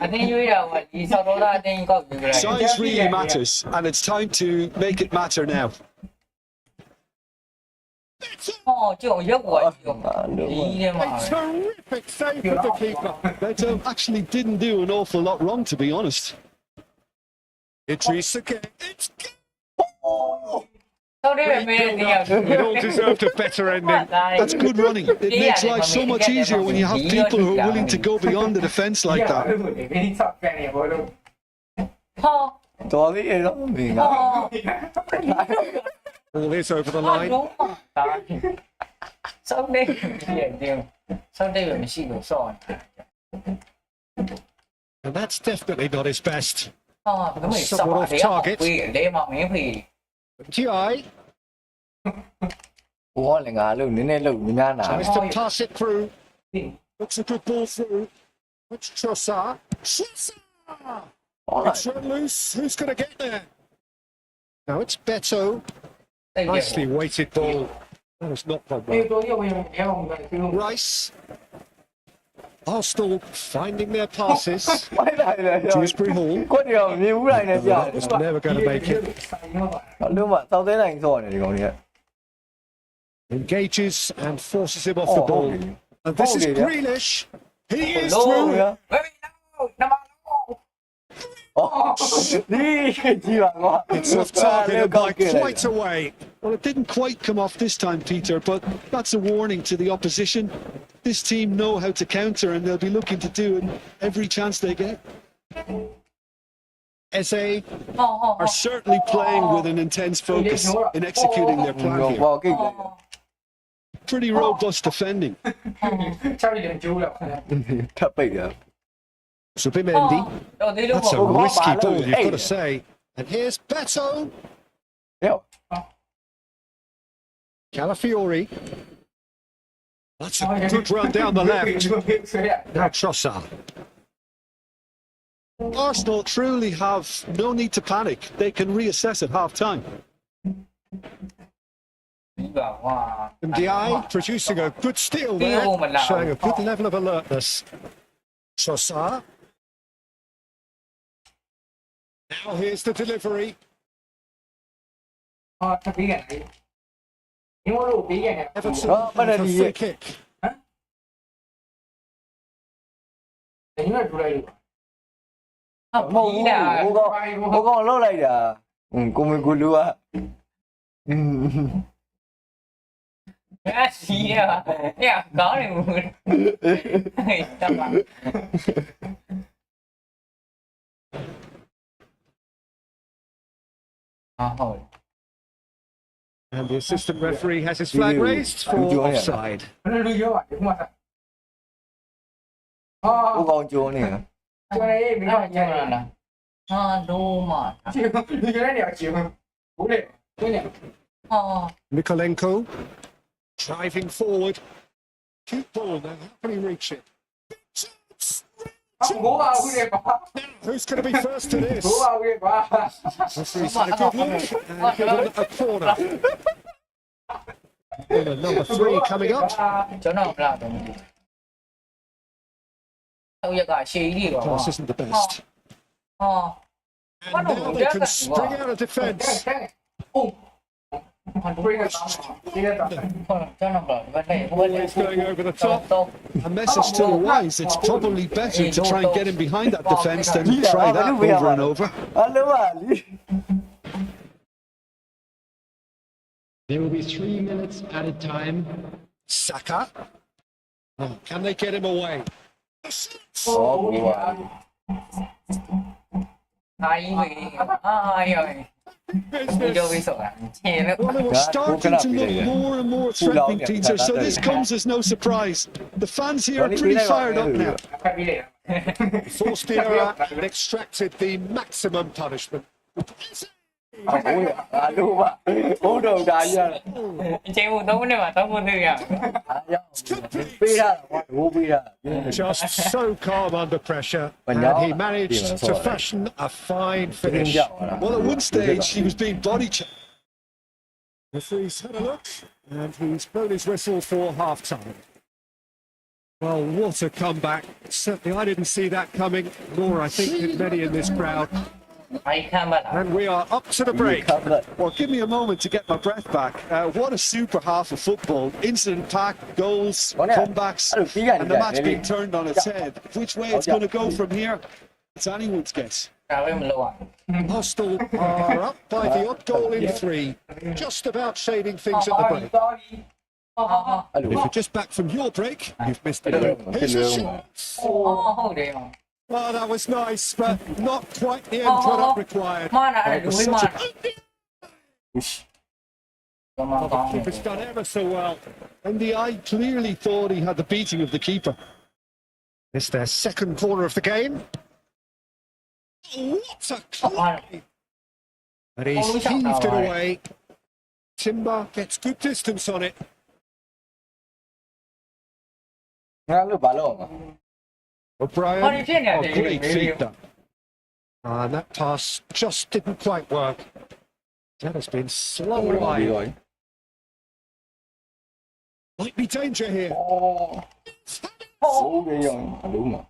အတင်းရွေးတာကဒီဆောက်တော့အတင်းကောက်ယူကြတယ် Size really matters, and it's time to make it matter now. ဟောကျုံရုပ်ကွာကျုံဒီထဲမှာ A terrific save with the keeper. Beto actually didn't do an awful lot wrong, to be honest. Idris again. It's good. ဆောက်တဲ့မဲတရား It all deserved a better ending. That's good running. It makes life so much easier when you have people who are willing to go beyond the defence like that. ဒီဆောက်ပြန်နေဘောလို့ဟော တော်လေးရတော့မင်းက All is over the ဟော line. တော့တာဆောက်နေတယ်ဆောက်တယ်မရှိလို့ဆောက် And that's definitely not his best. ဟောဘယ်မှာဆောက်တယ်ဝေးလေမမင်းဖေး GI ဘောလည်းငါလို့နည်းနည်းလို့များနာ tries to pass it through. Looks a good ball through. It's Trossard. Trossard! ဟောလား It's run loose. Who's going to get there? Now it's Beto. တိတ်တယ် Nicely weighted ball. That was not done ဒီ well. တော့ရဝင်ရအောင်ပဲသူ Rice. Arsenal finding their passes. မိုက်လာလေရော Dewsbury Hall. ကိုတည်းကမြင်ဘူးလိုက်နေပြ That was never going to make it. လုံးဝသောက်သေးနိုင်စောနေဒီကောင်ကြီး Engages and forces him off Oh, the ball. holy. And this is Holy, yeah. Grealish. He is လုံး through. ရ ဝေးနမ အော်ဒီကြီးပါကွာ It's off target and by quite a way. Well, it didn't quite come off this time, Peter, but that's a warning to the opposition. This team know how to counter, and they'll be looking to do it every chance they get. Eze ဟောဟော Are certainly playing with an intense focus in executing their plan ဘော here. ဘောကိတ် Pretty robust defending. ချာရီလည်းကျိုးတော့ ထပ်ပိတ်ရ Subimendi. တော့ဒီလို That's a Oh, oh, risky oh, ball, you've hey. got to say. And here's Beto. ရော Calafiori. That's a good run down the left. Now Trossard. Arsenal truly have no need to panic. They can reassess at half time. ပြီးပါကွာ Ndiaye producing a good steal there, showing a good level of alertness. Trossard. Now here's the delivery. ဟောတပီးကန်ဒီမို့လို့ပြီးကန် Everton Oh, but with a he- free kick. ဒီမှာဒူလိုက် မဟုတ်ဘူးဟိုကောင်လောက်လိုက်တာကိုမကူလူက အဲ့စီရရကောင်းတယ်ဘူးဟေးတမ ဟုတ် And the assistant referee has his flag raised for offside. ဘယ်လိုရောဒီမှာ ကိုကောင်ကျိုးနေ ကျွန်းလေးမိတော့ကျွန်းလာ ဟာဒိုးမှာ ကျွန်းဒီကျွန်းနေရာကျွန်းဘူးလေကျွန်းနေ ဟာ Mikolenko driving forward. Cute ball now. How can he reach it? ဘိုးပါဘူးလေကွာ Who's going to be first to this? ဘိုးပါဘူးလေကွာ Referee's had a good look and given a corner. Corner number 3 coming up. ကျွန်တော်မလားတော့တော့ရကရှေးကြီးပါ Pass isn't the best. ဟာ And now they can string out a defence. အိုးဟာဘရိကတာဒီကတာ ကျွန်တော်မလားဘယ်နဲ့ဘယ်နဲ့ He's going over the top. တော့ A message to the wise, it's probably better to try and get him behind that defence than try that over and over. အလုံးပါလီ There will be 3 minutes at a time. Saka. Oh, can they get him away? ဟောဘူးပါ အာကြီးဝေးအာရောဒီလိုဝေးဆိုတာချင်လို့ Well, they were starting to look more and more threatening, Peter, so this comes as no surprise. The fans here are pretty fired up now. ဖတ်ပြီးလေ Forced the error and extracted the maximum punishment. အလုံးအလုံးပါဘုံတော်ဒါကြီးရ အချိန်ကို3မိနစ်မှာ3ခုသိရ အားရပေးတာဟိုးပေးတာ Just so calm under pressure, and he managed to fashion a fine finish. Well, at one stage, he was being body checked. Referee's had a look, and he's blown his whistle for half-time. Well, what a comeback. Certainly I didn't see that coming, nor I think did many in this crowd. အိုက်ခံပါလား And we are up to the break. Well, give me a moment to get my breath back. What a super half of football. Incident pack, goals, comebacks, and the match being turned on its head. Which way it's going to go from here, it's anyone's guess. ဒါပဲမလုပ်ရ Hostel are up by the odd goal in 3, just about shading things at the break. တော်ပြီ အဲ့လို If you're just back from your break, you've missed it. Here's a shot. ဟုတ်တယ် Well, that was nice, but not quite the end product required. မာနာတယ်ဝေးမာနာကမ The ကောင်း keeper's done ever so well. And the eye clearly thought he had the beating of the keeper. It's their second corner of the game. What a play! And he's heaved it away. Timber gets good distance on it. ငါလို့ဘာလို့ O'Brien, ဟောဒီဖြစ်နေ oh, တယ် great feed that. And that pass just didn't quite work. That has been slung ပြီး wide. တော့ Might be danger here. ဟိုးပြီးရောအလုံးမှာ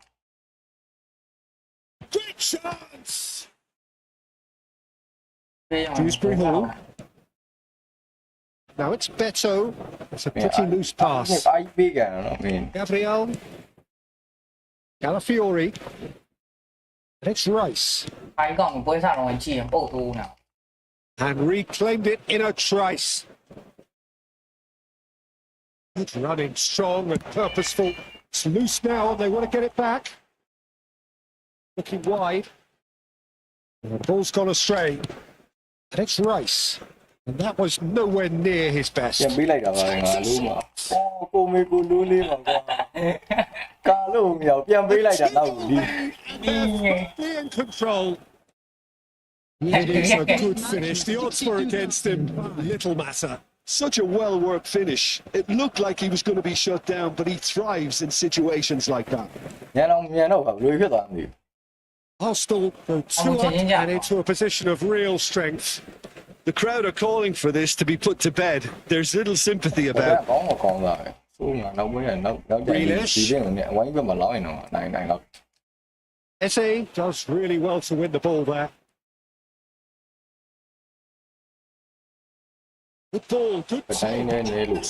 Great chance! ပေးအောင် Dewsbury Hall. Now it's Beto. It's a pretty loose pass. အိုက်ပေးကြတော့မင်း Gabriel. Calafiori. And it's Rice. အိုင်ကောင်ပွဲစားတော့ကြည့်ရင်ပုတ်ထိုးနေတာ And reclaimed it in a trice. Good running, strong and purposeful. It's loose now and they want to get it back. Looking wide. And the ball's gone astray. And it's Rice. And that was nowhere near his ပြန် best. ပေးလိုက်တာပါငါလုံးမှာကိုမေကိုလူးလေးပါကွာကာလို့မရပြန်ပေးလိုက်တာတော့ဒီ Be in control. It is a good finish. The odds were against him. Little matter. Such a well-worked finish. It looked like he was going to be shut down, but he thrives in situations like that. ညံတော့မြန်တော့လွေဖြစ်သွားပြီ Hostel go 2 up and into a position of real strength. The crowd are calling for this to be put to bed. There's little sympathy ဒါ about. ကောင်းမကောင်းသားပဲဆိုးငါနောက်ပိုင်းနောက်ကြိုင်ဒီတဲ့နဲ့ဝိုင်းဘက်မှာလောက်ရင်တော့နိုင်တော့ Esse does really well to win the ball there. Good ball, good ပတိုင်းနဲ့နေလို့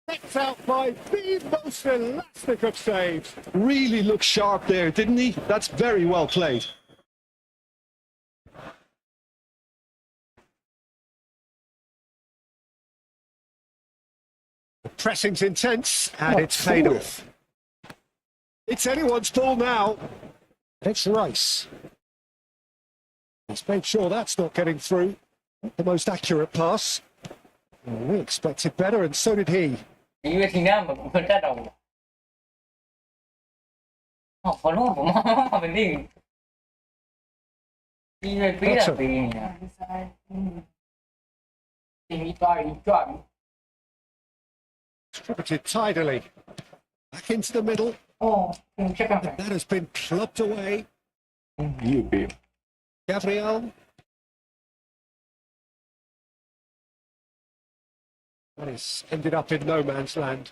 Picked out by the most elastic of saves. Really looked sharp there, didn't he? That's very well played. The pressing's intense and it's paid off. It's anyone's ball now. It's Rice. He's made sure that's not getting through. Not the most accurate pass. Well, we expected better and so did he. ဒီဝက်တီနာမတက်တော့ဘူး ဘောလုံးကဘာမှမသိဘူးဒီလေပေးတာပေးနေတာ ဒီမီသွားပြီးကြွပြီး Distributed tidily. Back into the middle. အော်ဖြတ်ကမယ် That has been clubbed away. ဒီကိုပေး Gabriel. That is ended up in no man's land.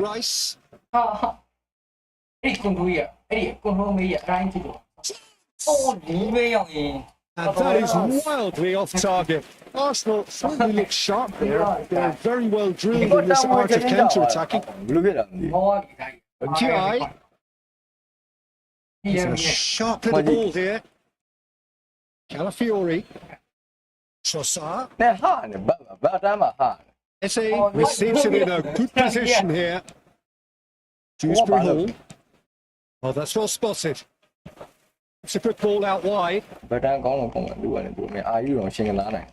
Rice. ဟာအဲ့ကွန်ထရိုးရအဲ့ဒီကွန်ထရိုးမေးရအတိုင်းကြည့်လို့ အိုးဒီပဲရောက်ရင် And that is wildly off target. Arsenal certainly look sharp there. They're very well drilled in this art of counter-attacking. ဘယ်လိုဖြစ်တာမသိ မောကြီးတိုင်း GI. ဒီရ It's a မြ sharp little ball here. Calafiori. Trossard. နဲ့ဟာနဲ့ဘာတမ်းမှာဟာ Esse receives it in a good position here. Dewsbury Hall. Oh, that's well spotted. It's a good ball out wide. ဘာတမ်းကောင်းလို့ကောင်းတယ်လူကလည်းသူမအာယူတော့ရှင်းကလာနိုင်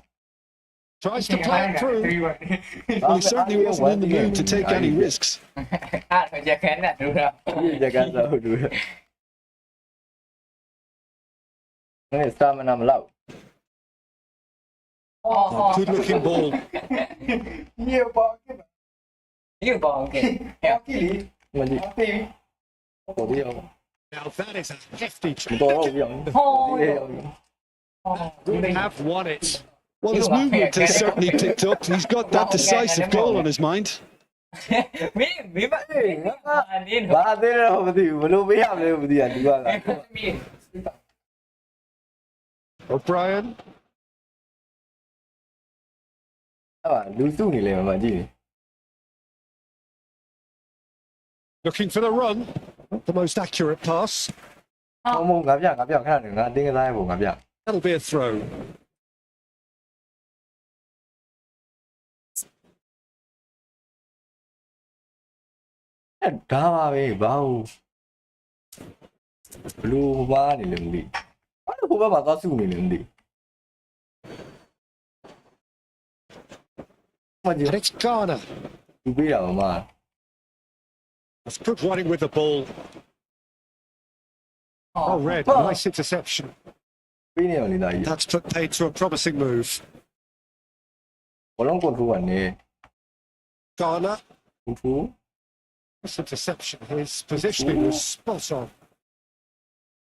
Tries to play it through. 3 Well, he certainly wasn't in the mood to take any risks. အဲ့ဒါကြက်ခဲနဲ့တို့တော့ ဒီကြကန်စားဟုတ်တယ်အဲ့စတာမနာမလောက် Oh, good looking ball. ဒီဘောကဲ ဒီဘောင်းကဲ ကီလီ မကြည့် တေး ပေါ်ပြီးအောင် Now that is a hefty မ try. တော်တော့ပြီးအောင် They have won it. Well, his movement has certainly picked up. He's got that decisive goal on his mind. မင်းမအနေနဲ့ ဘာသေးတော့မသိဘူးဘလို့ပေးရမလဲမသိရဒီကလာ O'Brien. အဲ့လူစုနေလေမကြည့် Looking for the run. Not the most accurate pass. မငါပြခဏနေငါတင်းကစားရဖို့ငါပြ That'll be a throw. အဲ့ဒါပါပဲဘာလို့ဘလို့ဘာနေလဲမသိဘာလို့ဟိုဘက်မှာသွားစုနေလဲမသိမကြည့် And it's Garner. သူပေးတာပါမ That's good running with the ball. Oh, Red. Nice interception. ပေးနေအောင်နေတာကြီး That's put paid to a promising move. ဘလုံးကွန်ထရိုးကနေ Garner. ကွန်ထရိုး This interception. His positioning was spot on.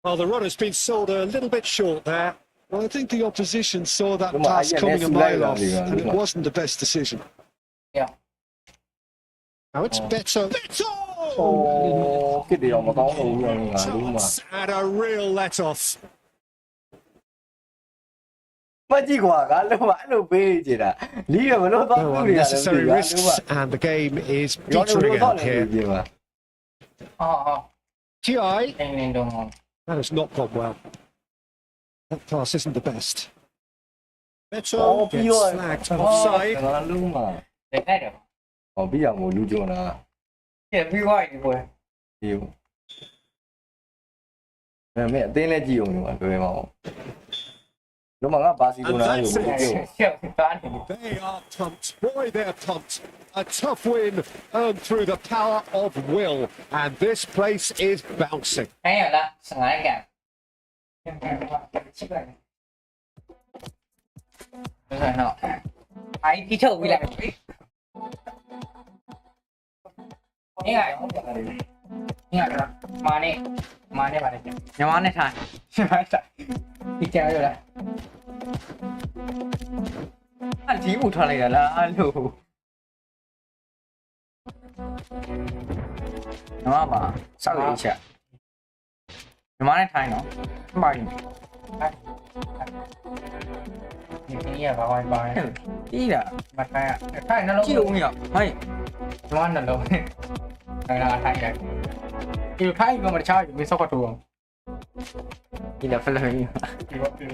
Well, the run has been sold a little bit short there. Well, I think the opposition saw that Come on, pass yeah, coming a let's mile lay off, down, and it Leon. wasn't the best decision. Now it's Beto. Beto! အိုးကစ်တယ်တော့မကောင်းဘူးငါလူမှာ Chance and a real let-off. မကြည့်ကွာငါလုံးမအဲ့လိုပေးနေကြတာလီးရဘလို့သွား No စုနေတာလဲ unnecessary risks, and the game is ကျွန်တော် petering တို့သွား out နေ here. ပြီမှာ အော် TI, တင်းတင်းတော့ that has not gone well. That pass isn't the best. Beto အော်ပြီး gets တော့ flagged offside. ငါလူမှာ လက်နဲ့တော့ ဟောပြီးအောင်လူကျွန်းတာ ပြပြီးသွားပြီကွယ် ဒီမဲအတင်းလဲကြည့်အောင်လို့ပြောမှာတော့မငါဘာစီလိုနာလို့ပြော ရှေ့သားနေ They are pumped. Boy, they're pumped. A tough win earned through the power of will. And this place is bouncing. အဲ့ရလား15ကန်ချိပါနေဒါတော့အိုင်တီထုတ်ပြီးလိုက်ပြီအေးအဲ့မာနေပါလေညီမနဲ့ထိုင်ဒီကြောက်ရလားအဒီဘူးထားလိုက်ရလားလို့ညီမပါစောက်ရေးချက်ညီမနဲ့ထိုင်တော့မှားရင်ဒီရပါဝိုင်းပါတီးတာမထိုင်ရထိုင်နှလုံးကြည့်လို့မရဟဲ့ကျွမ်းနှလုံးအဲ့ဒါထိုင်တယ်ဒီထိုင်ကမချာဘူးမစောက်တော့ဒီလက်ဖက်လေးဒီဘောပြင်း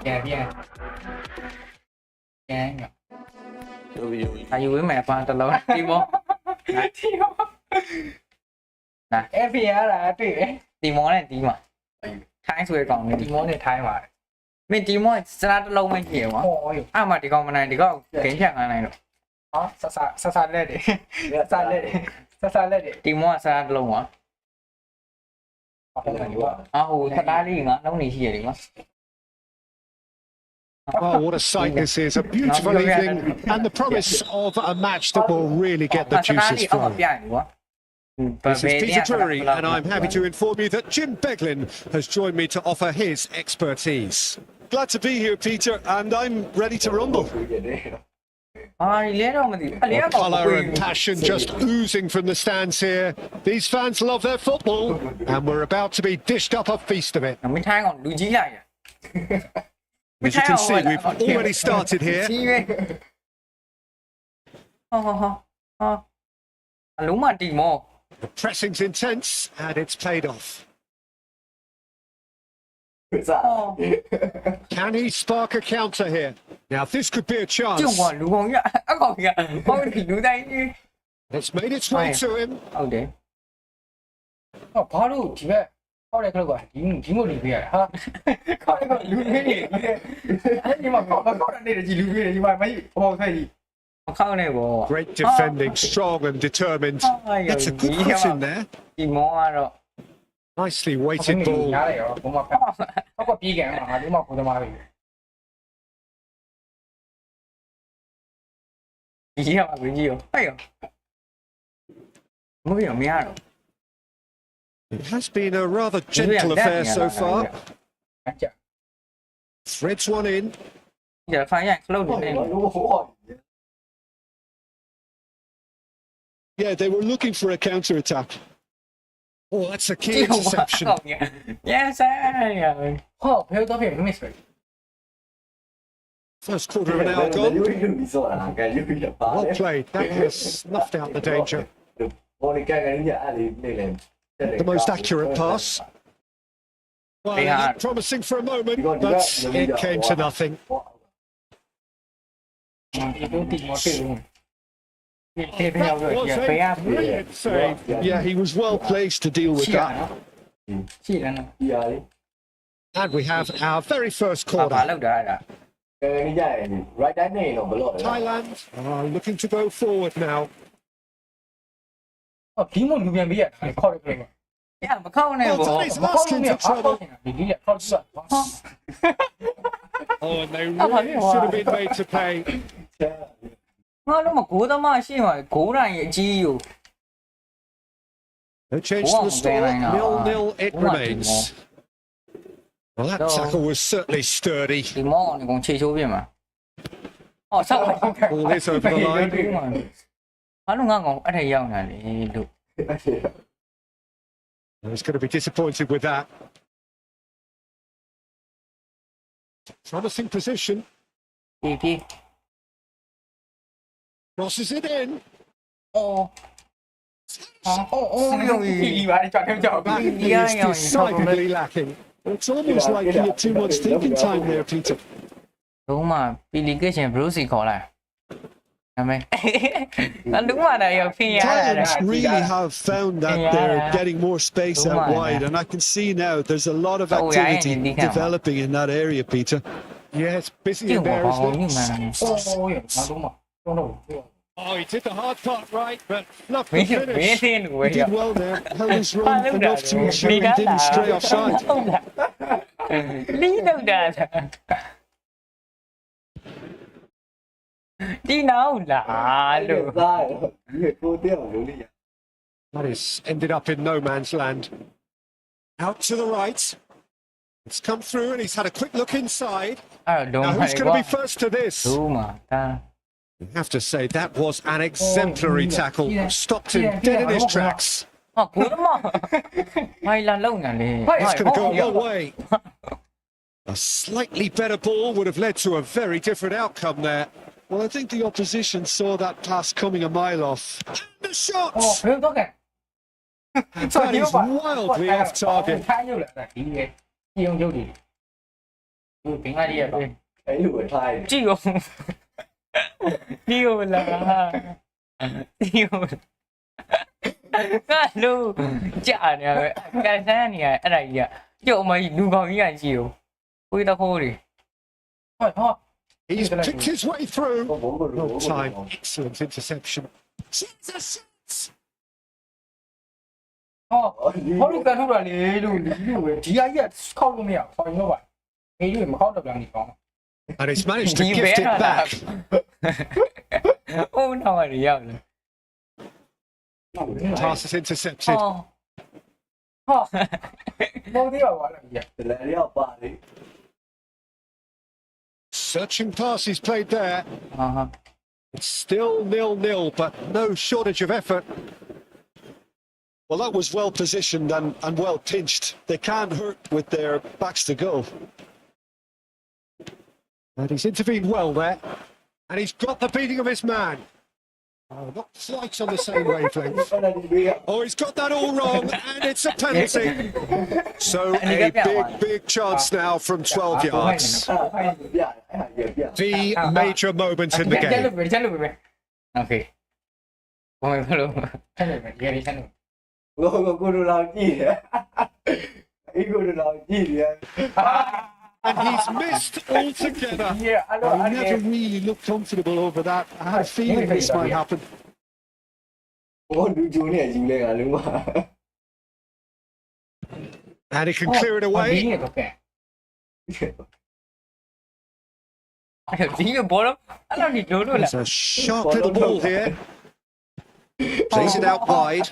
ပြန်อายุไม่แม่ฟังตลอดทีมนะเอฟพีอะไรตีทีมเนี่ยทีมาท้ายสวยกล่องเนี่ยทีมเนี่ยท้ายมาไม่ทีมสตาร์ทลงไม่เกี่ยวอ่ะอ้าวมาดีกองมาไหนดีก็เก่งแข่งอะไรหรออ๋อสัสเลยดิสัสเลยดิ ဆက်ဆက်လက်တွေ တီမောကစားတစ်လုံးပါ ဟုတ်တယ်ကွာ အာဟိုသတားလေးငါလုံးနေရှိရတယ်ကွာ Oh, what a sight this is. A beautiful evening and the promise of a match that will really get the သတား juices လေးအောက်က flowing. ပြတယ်ကွာ This is Peter Drury, and I'm happy to inform you that Jim Beglin has joined me to offer his expertise. Glad to be here, Peter, and I'm ready to rumble. အာဒီလဲတော့မသိဘူးအလဲတော့ Colour and passion just oozing from the stands here. These fans love their football, and we're about to be dished up a feast of it. မထိုင်းအောင်လူကြီးလိုက်ရ As you can see, we've already started here. ကြီးပဲဟောအလုံးမတီမော The pressing's intense, and it's paid off. စား Can he spark a counter here? Now, this could be a ကျုံ chance. ကလူကောင်ကြီးအကောင်ကြီးဟောဒီလူတိုင်းကြီး It's made its way to him. ဟုတ်တယ် ဟောဘာလို့ဒီဘက်ဟောတဲ့ခလုတ်ကဒီမို့လူပေးရတာဟာခေါက်တဲ့ကလူပေးနေတယ်အဲ့ဒီမှာခေါက်တဲ့နေတဲ့ကြီးလူပေးတယ်ဒီမှာမကြီးဘောဆွဲကြီး မခောက်နဲ့ပေါ့ Great defending, strong and determined. That's a good cross in there. တီမောကတော့ Nicely ဟုတ် weighted တယ် ball. ရားတယ်ရောဘုံမှာဖက်ဟောကပြေးကန်မှာငါတို့မှဘုံသမားပဲ ကြီးရပါဘူးကြီးရောဟဲ့ရောမဟုတ်ရောမရတော့ It has been a rather gentle affair so far. အကြ Threads one in. ဒီဖိုင်ရခလုတ်နေတယ် Yeah, they were looking for a counter attack. Oh, that's a key ကြီးရော interception. ကောင်းရ Yes sir ဟောဘယ်တော့ဖြစ်မစ်ပဲ First quarter of an hour gone. လူပြီးဆိုတာကလူပြီးပါ Well played. That has snuffed out the danger. ဘောလီကန်ကန်ကြီးအဲ့ဒီနေလေ The most accurate pass. Well, it looked promising for a moment, but it came to nothing. ဒီလိုတီမောတေလုံးဒီဖေး That ရောက် was ရ a ဖေးရ brilliant save. Yeah, he was well placed to deal with ရှိရ that. နော်ရှိတယ်နော် ဒီဟာလေ And we have our very first ဘာ corner. လောက်တာအဲ့ဒါ ကန်ကန်ကြီးကြရင် right time နေတော့ဘလို့လဲ Thailand are looking to go forward now. ဟောဒီမို့လူပြန်ပေးရခေါက်တဲ့ခလုတ်က ရမခောက်နဲ့ Well, ပေါ့ Tony's မခေါက် asking နေ for ခေါက် trouble. ဒီကြီးကခေါက်စ Oh, and they really should have been made to pay. ငါတို့မဂိုးသမားရှင်းပါဂိုးတိုင်းအကြီးကို No change to the score. 0-0 it remains. Well, that tackle was certainly sturdy. ဒီမောင်းကိုခြေချိုးပြင်မှာဟောဆောက် Ball is over the line. ဘာလို့ငါကောင်အဲ့ထက်ရောက်နေလဲလို့ He's going to be disappointed with that. Promising position. ပြေးပြေး Crosses it in. အော်အော်ယုံကြီး ဒီပါကြောက်တယ်ကြောက် That is decidedly lacking. It's almost like he had too much thinking time there, Peter. လုံးမပီလီကရှင်ဘရူးစီခေါ်လိုက်အမေအလုံးမတာရဖင်ရတာ Thailand really have found that they're Yeah. getting more space Đúng out rồi. wide, and I can see now there's a lot of Ôi, ai activity nhìn đi nào. developing in that area, Peter. Yeah, it's busy ကျုံ in ပါ there, ဘောင်း isn't ကြီး it? မှန် အိုးရငါတို့မှတော့တော့ Oh, he did the hard part right, but fluffed မ the င်းမင်း finish. သိနေဝေး He ရ did well there, held his run enough to ensure he didn't stray offside. လီတော့တာဒီနောက်လာလို့ စားရဒီကိုတဲ့လူလေးရ That is ended up in no man's land. Out to the right. It's come through and he's had a quick look inside. အဲ့တော့ Now ဒုံ who's း going to be first to this? ဒုံးမှာတာ I have to say that was an exemplary tackle. Stopped him dead in his tracks. ဟာကိုတော့မိုင်လာလုံနေလေ It's going to go a long way. A slightly better ball would have led to a very different outcome there. Well, I think the opposition saw that pass coming a mile off. And the အော် shots! ဘယ်တော့ကဲ That is wildly off target. ထိုင်းရုပ်လာဒီလေကြည့်အောင်ရုပ်ဒီဒီဘင်္ဂလီရတော့ အဲ့လူကိုထိုင် ကြည့်ဦးဒီကိုလာဒီကိုကလူကြာနေရပဲကန်ဆန်းနေရအဲ့ဒါကြီးကကျုပ်အမကြီးလူကောင်ကြီးကကြည့်ဦးကိုယ်တခိုးတွေ ဟောဟော He's picked his way through. ဘုံဘုံ No time. Excellent interception. ဟောလူကန်ထုတ်တာလေလို့ပဲဒီအကြီးကခောက်လို့မရဆောင်းလို့ပါအေးကြီးမခောက်တော့ပြန်နေကောင်း And he's managed to gift it back. အိုးတော့ရရောက်လေ Pass is intercepted. ဟောဘောဒီပါလားကြီး တလဲရောက်ပါလေ Searching pass is played there. ဟာ It's still 0-0, but no shortage of effort. Well, that was well positioned and well pinched. They can't hurt with their backs to goal. And he's intervened well there. And he's got the beating of his man. Oh, not quite on the same wavelength. Oh, he's got that all wrong, and it's a penalty. So a big chance now from 12 yards. ပြအဲ့ဟာပြ The major moment in the ချက် game. လို့ပဲချက်လို့ပဲโอเคဘာမလို့ချက်လို့ပဲဒီရချက်လို့ ကိုလိုလာကြည့်တယ်အေးကိုလိုလာကြည့်တယ် And he's missed altogether. ဒီရအဲ့လို He never really looked comfortable over that. I had a feeling this might happen. ဘောလူဂျုံနဲ့ယူလဲကလုံးဝ And he can clear it ဒီ away. ရတော့ကဲဒီရဘောလုံးအဲ့လိုဒီလိုလား It's a sharp little ball here. Plays it out wide.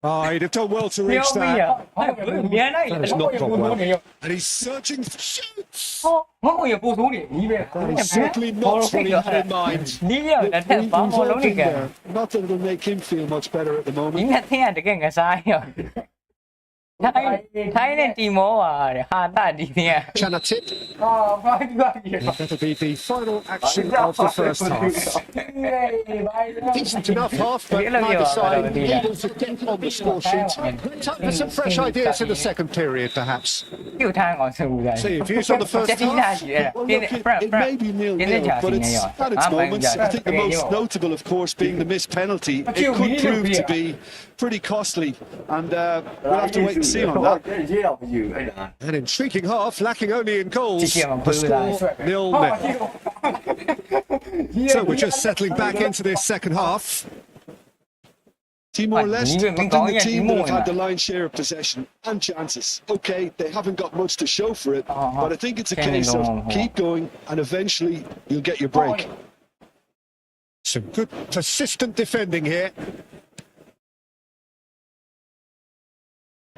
Oh, he'd have done well to reach that. မြန်လိုက် And he's searching for shoots. ဟောရပို့ဆိုးနေဒီပဲ That is certainly not what he had in mind. ဒီရလက်ထက်ဘာမလုံးနေကဲ Not that it'll make him feel much better at the ဒီ moment. နဲ့သင်ရတကယ်ငစားရထိုင်းနဲ့တီမောပါတဲ့ဟာတဒီသင်ရ Chanatip. အော်ဘာဒီပါဒီ That'll be the final action of the first half. Decent enough half, but neither side able to get on the score sheet. Time for some fresh ideas in the second period, perhaps. ပြုတ်ထားအောင်ဆိုဘူးလား See, views on the first ချက်ကြီးလာ half. ကြီးအဲ့ Well, ပြင်း look, ဖရက် it ဖရက် may be nil-nil, Pincha but it's Sineo. at its Ah, moments. Pincha. I think the most notable, of course, being the missed penalty. It could prove to be pretty costly, and we'll have to wait and see on that. ရေးတော့မယူအဲ့ဒါ An intriguing half, lacking only in goals. Chichi, I'm The gonna score put it 0-0. So we're just settling back into this second half. Timor-Leste Even have been going the at team that have Timor, had the lion's share of possession and chances. Okay, they haven't got much to show for it, but I think it's a Can case go of on, keep going and eventually you'll get your break. Some good persistent defending here.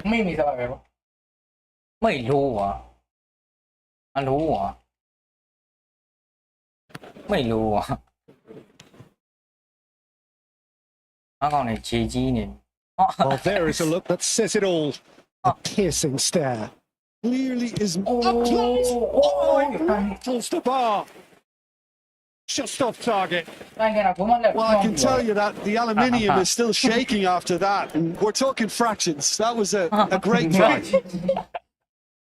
ไม่มีสบายแบบไม่รู้อ่ะรู้อ่ะไม่รู้อ่ะอ้าวก่อนเนี่ยจีจีเนี่ย Well, there is a look that says it all. A piercing stare. Clearly is up close. Oh, pulls the bar. Just off target. ได้ไงนะผมว่า Well, I can tell you that the aluminium is still shaking after that, and we're talking fractions. That was a great try.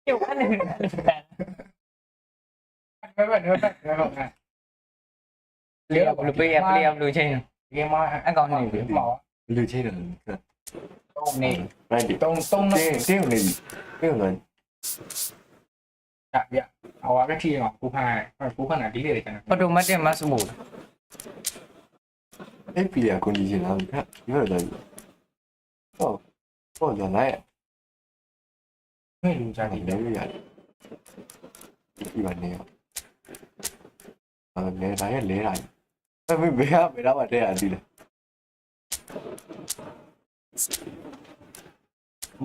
เกี่ยวกันเลยแบบเนื้อแบบเลี้ยวหรือเปลี่ยนเปลี่ยนหรือใช่ไหมเลี้ยมาอันก่อนนี่หรือเปล่า လူချင်းတယ် ตรงนี้ right ตรงတင်းနေပြီတင်းနေ จับเนี่ยเอาว่าที่หรอกูพายกูขนาดนี้เลยจังพอดูมาเต็มมาสมุด အဲ့ပီရကွန်ဒီရှင်လာပြီခက်ဒီဘက်တော့ဟုတ်လာလိုက် ไม่รู้จัก ဒီ อีก လေ แล้ว ရတယ်ဒီပါနေရောလဲတိုင်းလဲတိုင်းဘယ်ဘယ်တော့မှတဲ့ရသည်လဲ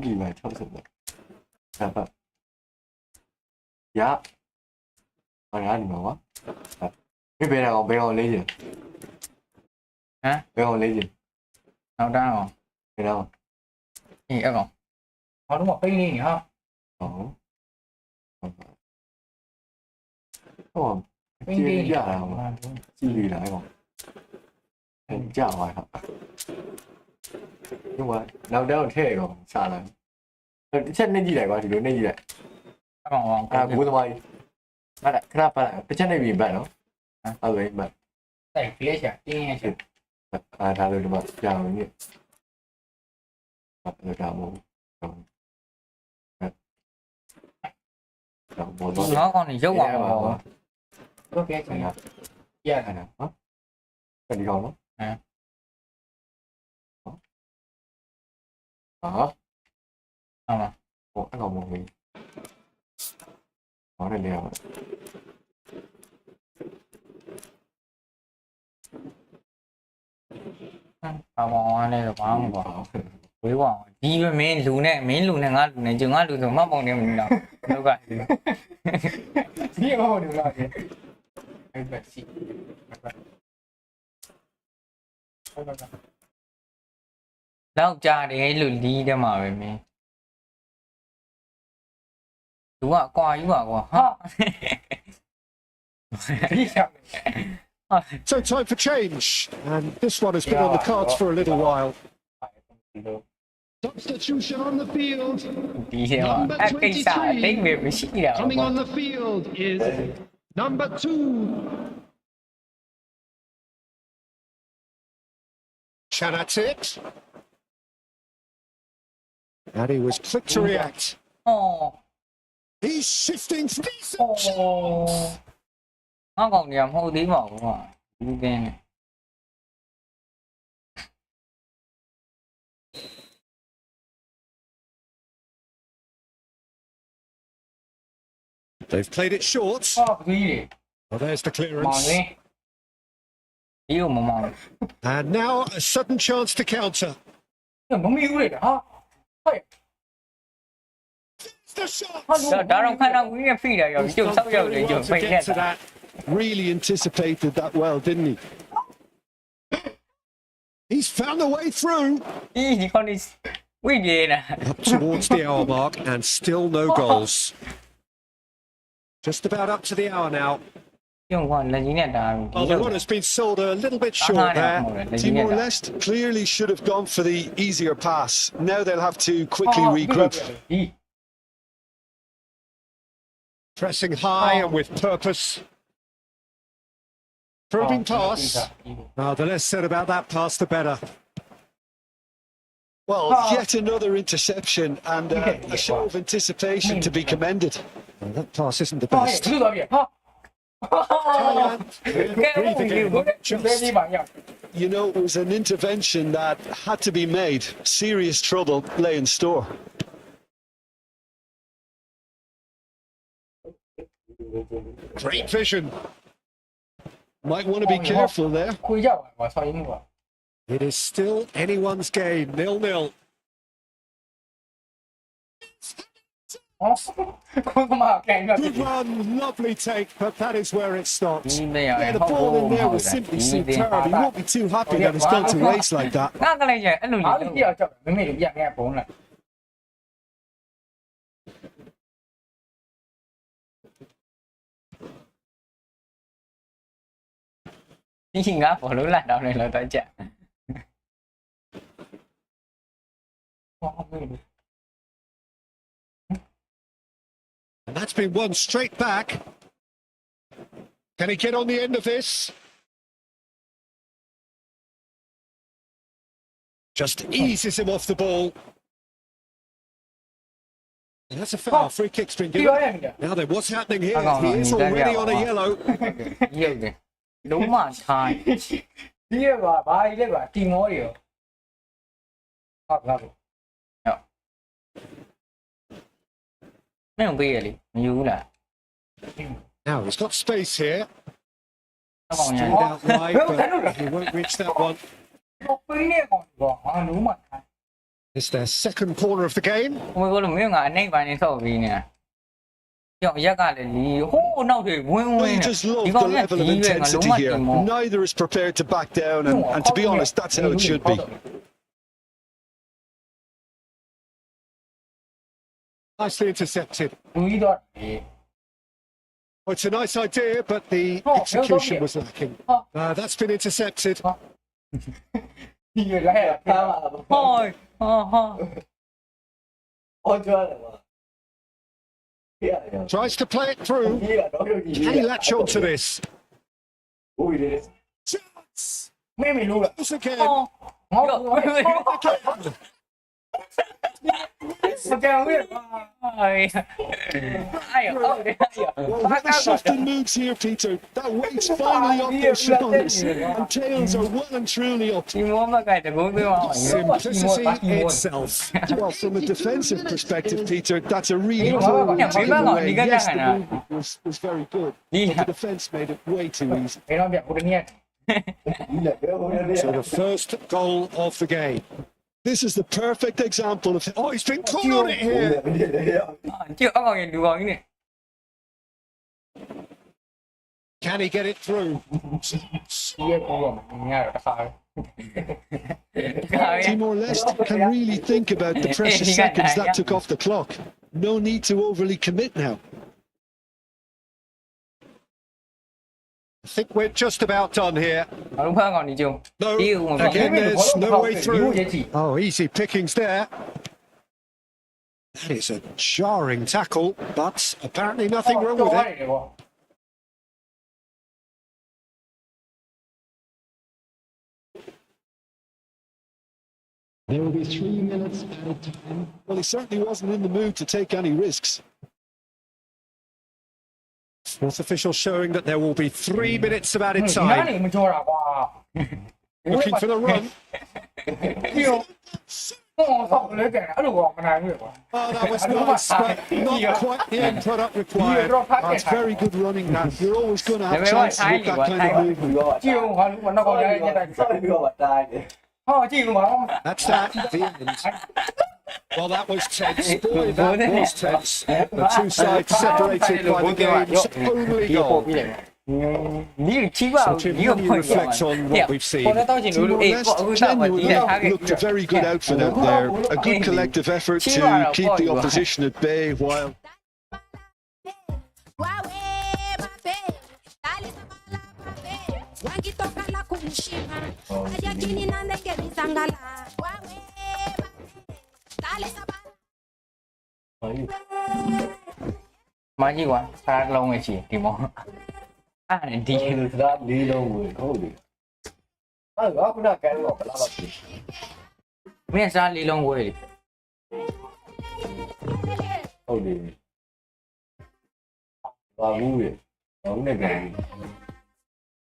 ဒီမှာ60ပဲဆက်ပါရဘာရနေမှာဝါဘယ်တော့ဘယ်အောင်လေးချင်ဘယ်အောင်လေးချင် เอาได้หรอ ဘယ်တော့ นี่เอาหรอเขาต้องบอกไปนี่ฮะ ဟုတ်ကြည့်ရတာမှာကြည့်ပြီးလာအောင်ကြောက်ပါครับဒီမှာနောက်တော့ထည့်ရောစားလိုက်တစ်ချက်နှိပ်ကြည့်လိုက်ကွာဒီလိုနှိပ်ကြည့်လိုက် เอาหรอ ဘူးသမားကြီးအဲ့ဒါခဏပတ်တစ်ချက်နှိပ်ပြီးပတ်နော်ဟုတ်ပြီပတ် ใส่เกลือใช่จริงใช่ ဒါလို့ဒီမှာကြောက်နေအဲ့ဒါမို့တော့ဘောတော့ nó còn thì dấu vào có cái gìအဲ့ dạ ဒါနော်ဒီကောင်နော် ဟောအမဟိုအဲ့ကောင်မဟုတ်ဘူးဟောတယ်လေဟောအမောင်းလည်းဘာမှမပါဘူးဝေးကောင်ဒီမင်းလူနဲ့ငါလူနဲ့ကျုံငါလူဆိုမှတ်ပုံနေမလို့တော့လောက်ကဒီမှမဟုတ်ဘူးလားအဲ့ဒါစီလောက်ကြတယ်လို့လီးတယ်မှာပဲမင်းသူကအကွာယူပါကွာဟာဒီရောက် So time for change, and this one has been on the cards for a little while. Substitution on the field. ဒီရောအကိစ္စအတိတ်ပဲမရှိတာ Coming on the field is number 2. Chanatit. And he was quick to react. အော် He's shifting. ငါကောင်တွေကမဟုတ်သေးပါဘူးကွာဒီကင်းနဲ့ They've played it short. ဟောပြီးတယ် Well, there's the မောင် clearance. လေးဒီကိုမမောင် And now a sudden chance to counter. မမီဘူးလေဟာဟဲ့ The shot. ဒါတော့ခဏဝင်းရဖိတာရောကျုပ်ဆောက်ရောက်တယ်ကျုပ် To ဖိနေ get to တာ that. Really anticipated that well, didn't he? He's found a way through ဒီကောင်นี่ဝိပြေနေတာ up towards the hour mark, and still no goals. Just about up to the hour now. ကျုပ်ကလက်ကြီးနဲ့တာ Oh, the run has been sold a little bit short there. Timor-Leste clearly should have gone for the easier pass. Now they'll have to quickly regroup. ဒီ Pressing high and with purpose. Probing pass. Oh, the less said about that pass, the better. Well, yet another interception and a show of anticipation to be commended. Well, that pass isn't the ဟော best. သူ့သွားပြီဟာ ကဲ Breathe again. ဘယ်ဒီပါရောက် You know, it was an intervention that had to be made. Serious trouble lay in store. Great vision. Might want to be careful there. ခွေရောက်ပါကွာဆောင်းရင်းမှုပါ It is still anyone's game, 0-0. ဟောခွန်ကမကန်ရ Good run, lovely take, but that is where it stopped. ဒီမေးရ Yeah, the ball in there was simply superb. He won't be too happy that it's gone to waste like that. ငါကလည်းကျအဲ့လို အား လေး လုံးပြအောင်ကြောက်မမေတို့ပြငဲပုံးလိုက် ဒီငါဘောလုံးလာတော့လည်းတော့ကြ ဟောမေတို့ And that's been one straight back. Can he get on the end of this? Just eases him off the ball. And that's a foul. Free kick's been ပြော given. ရပြီ Now then, what's happening here? He is already on a yellow. ရုပ်တယ်လုံးမထိုင်း ဒီရပါဘာကြီးလဲပါတီမောတွေရောဟုတ်လား မင်းပေးရလေမယူဘူးလား Now he's got space here. အကောင်ညာ Straight out wide, but he won't reach that one. တော့ပြင်းနေကောင်ပေါ့ဟာလုံးမထိုင် It's their second corner of the game. ဟိုလိုမျိုးငါအနေပိုင်းနေဆော့ပြီးနေတာကြောက်ရက်ကလည်းလီဟိုးနောက်တွေဝင်းဝ Well, င်း you နေ just love ဒီ the ကောင်က level of ဒီရွယ်ငါလုံး intensity မ here. တင်မော Neither is prepared to back down, and to be honest, that's how it should be. Nicely intercepted. လူကြီးတော့ Well, it's a nice idea, but the Oh, execution yeah. was lacking. Oh. That's been intercepted. ဒီရလဲဖမ်းလာတော့ ဟောဟောဟော ဟောကြတယ်ပါပြရတယ် Tries to play it through. ဒီရတော့ဒီ Can he latch onto this? ဟိုဒီ Chance! မေမေလို့လား Once again. ဟော ငေါ့ မကံဘူးကွာအဲ့ရောဟုတ်တယ်အဲ့ရော Well, with the shifting moves here, Peter, that weight's finally off their shoulders, and tails are well and truly up. ဒီမောမကတကုန်းသွင်းအောင် Simplicity itself. Well, from a defensive perspective, Peter, that's a really poor way to take it away. Yes, the move was very good, but the defence made it way too easy. ဘယ်တော့ပြကိုတနည်း So the first goal of the game. This is the perfect example of. Oh, he's been caught on it here. ကြည့်အောက်ကောင်ရင်လူကောင်ကြီးနဲ့ Can he get it through? ဒီရဲ့ကိုကောင်ငါတော့တစ်ခါပဲ Timor-Leste can really think about the precious seconds that took off the clock. No need to overly commit now. I think we're just about done here. ဘာလို့ဖမ်းကောင်ဒီကျုံ No, ဒီဦးမ again, there's no way through. ဒီကြည့် Oh, easy pickings there. That is a jarring tackle, but apparently nothing wrong with it. တယ်ပေါ့ There will be 3 minutes added time. Well, he certainly wasn't in the mood to take any risks. Fourth official showing that there will be 3 minutes of added ဒီနား time. နေမကြောတာကွာ Looking for the run. ဒီရောဟောဆောက်လဲကန်အဲ့လိုကောင်မနိုင်ဘူးကွာ Oh, that was nice, but not quite the end product required. That's very good running, that. You're always going to have a chance to make that kind of move. ကြည့်ဦးဟာလူကနောက်ကောင်ရရညက်တိုင်း ဆောက်ပြီးတော့တိုင်းတယ် ဟောကြည့်ဦးပါ That's that. The end. Well, that was tense. Boy, that was tense. The two sides separated by the game's only ဒီပို့ goal. ပြီးတယ်ဒီချီပါ So ဒီ Tim ကို really ဖွင့် reflects on what we've seen. ပေါ်တော့ချင်းလူအေးပေါ့အခုတော့ဒီ Genuinely ထားခဲ့ looked a very good outfit out there. A good collective effort to keep the opposition at bay while Magi quá, sao lâu ngày chỉ tìm món. À, này đi. ဒီစရာလေးလုံးကိုဟုတ်တယ်အဲ့တော့ခုနကဲတော့ဘယ်လောက်ဖြစ် Miễn sao đi long quê. ဟုတ်တယ်ဘာဘူးလေဟုတ်နေကြပြီ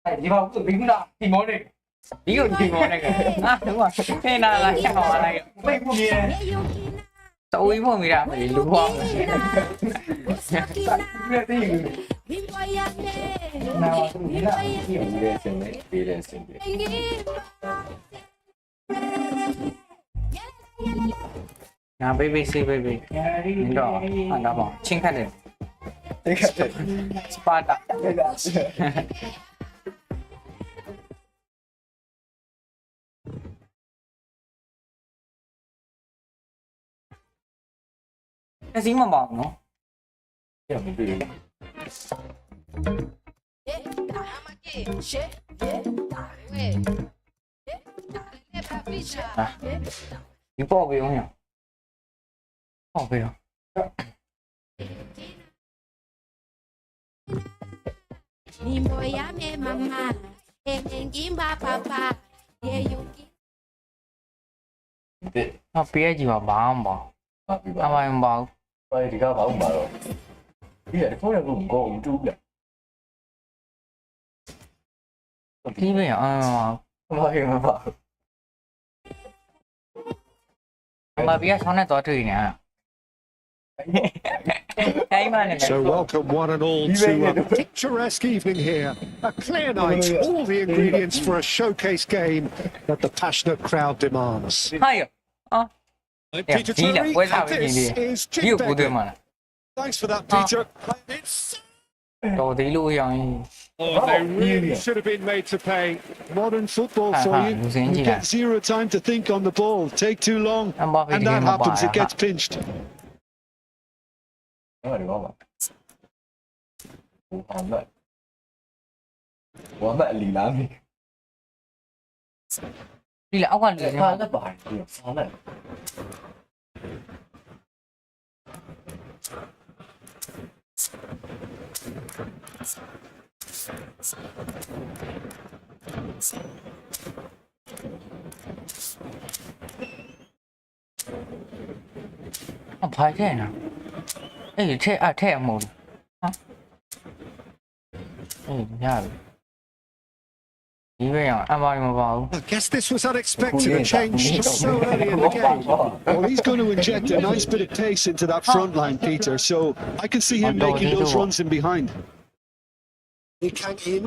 Này, đi vào tự tính nào, tìm món này. Đi rồi tìm món này kìa. À, đúng rồi. Thế là chắc hỏi này. Mấy cô gì này. Sao ý mua mì đạm phải đúng không? Nào, tôi nghĩ là ဒီလေစင်နေဒီလေစင်နေ Nào, BBC, baby. Nhìn rõ, ăn đó bỏ. Chinh khăn này. တိတ်ခတ်တယ် Sparta. တိတ်ခတ်တယ် Cái gì mà bỏ nó? ပြမတွေ့ဘူး À. Đi bỏ về không nhỉ? Bỏ về không? Nimbo ya me mama, emengimba papa, ye yuki. ဒီ Nó phía gì mà bỏ không bỏ? ပါပြီပါ Sao mà không bỏ? ဒီကဘာမှမပါတော့ဒီကဖုန်းကကိုကိုတူးပြ Đi về hả? ဘာဖြစ်မှာပါ Mà phía sau này to trừ nè. Cái mà này. So welcome one and all to a picturesque evening here. A clear night, all the ingredients for a showcase game that the passionate crowd demands. Hay à? And Yeah, Peter he Drury, where's and that this in is Ví Jim dụ của tôi Beckett. mà. Thanks for that, Peter. It's... Đồ tí lui rồi. Oh, they really should have been made to pay. modern football Ah, for ah, you. you see, You yeah. get zero time to think on the ball. Take too long, Anh bỏ về and thì that mà happens. bỏ It gets pinched. အဲ့ဒါတော့ဘာမှဘာမှလီလာမီ Đi là ốc ăn được ဘာ nhưng လဲပါတယ်ဆောင်းလိုက် mà ဘာထဲနော်အေးထဲအမို့ဟာအေးရပြီဒီဘက်အောင်အမိုင်မပါဘူး I guess this was unexpected, a change so early in the game. Well, he's going to inject a nice bit of pace into that front line, Peter, so I can see him making those runs in behind. Lee Kang-in,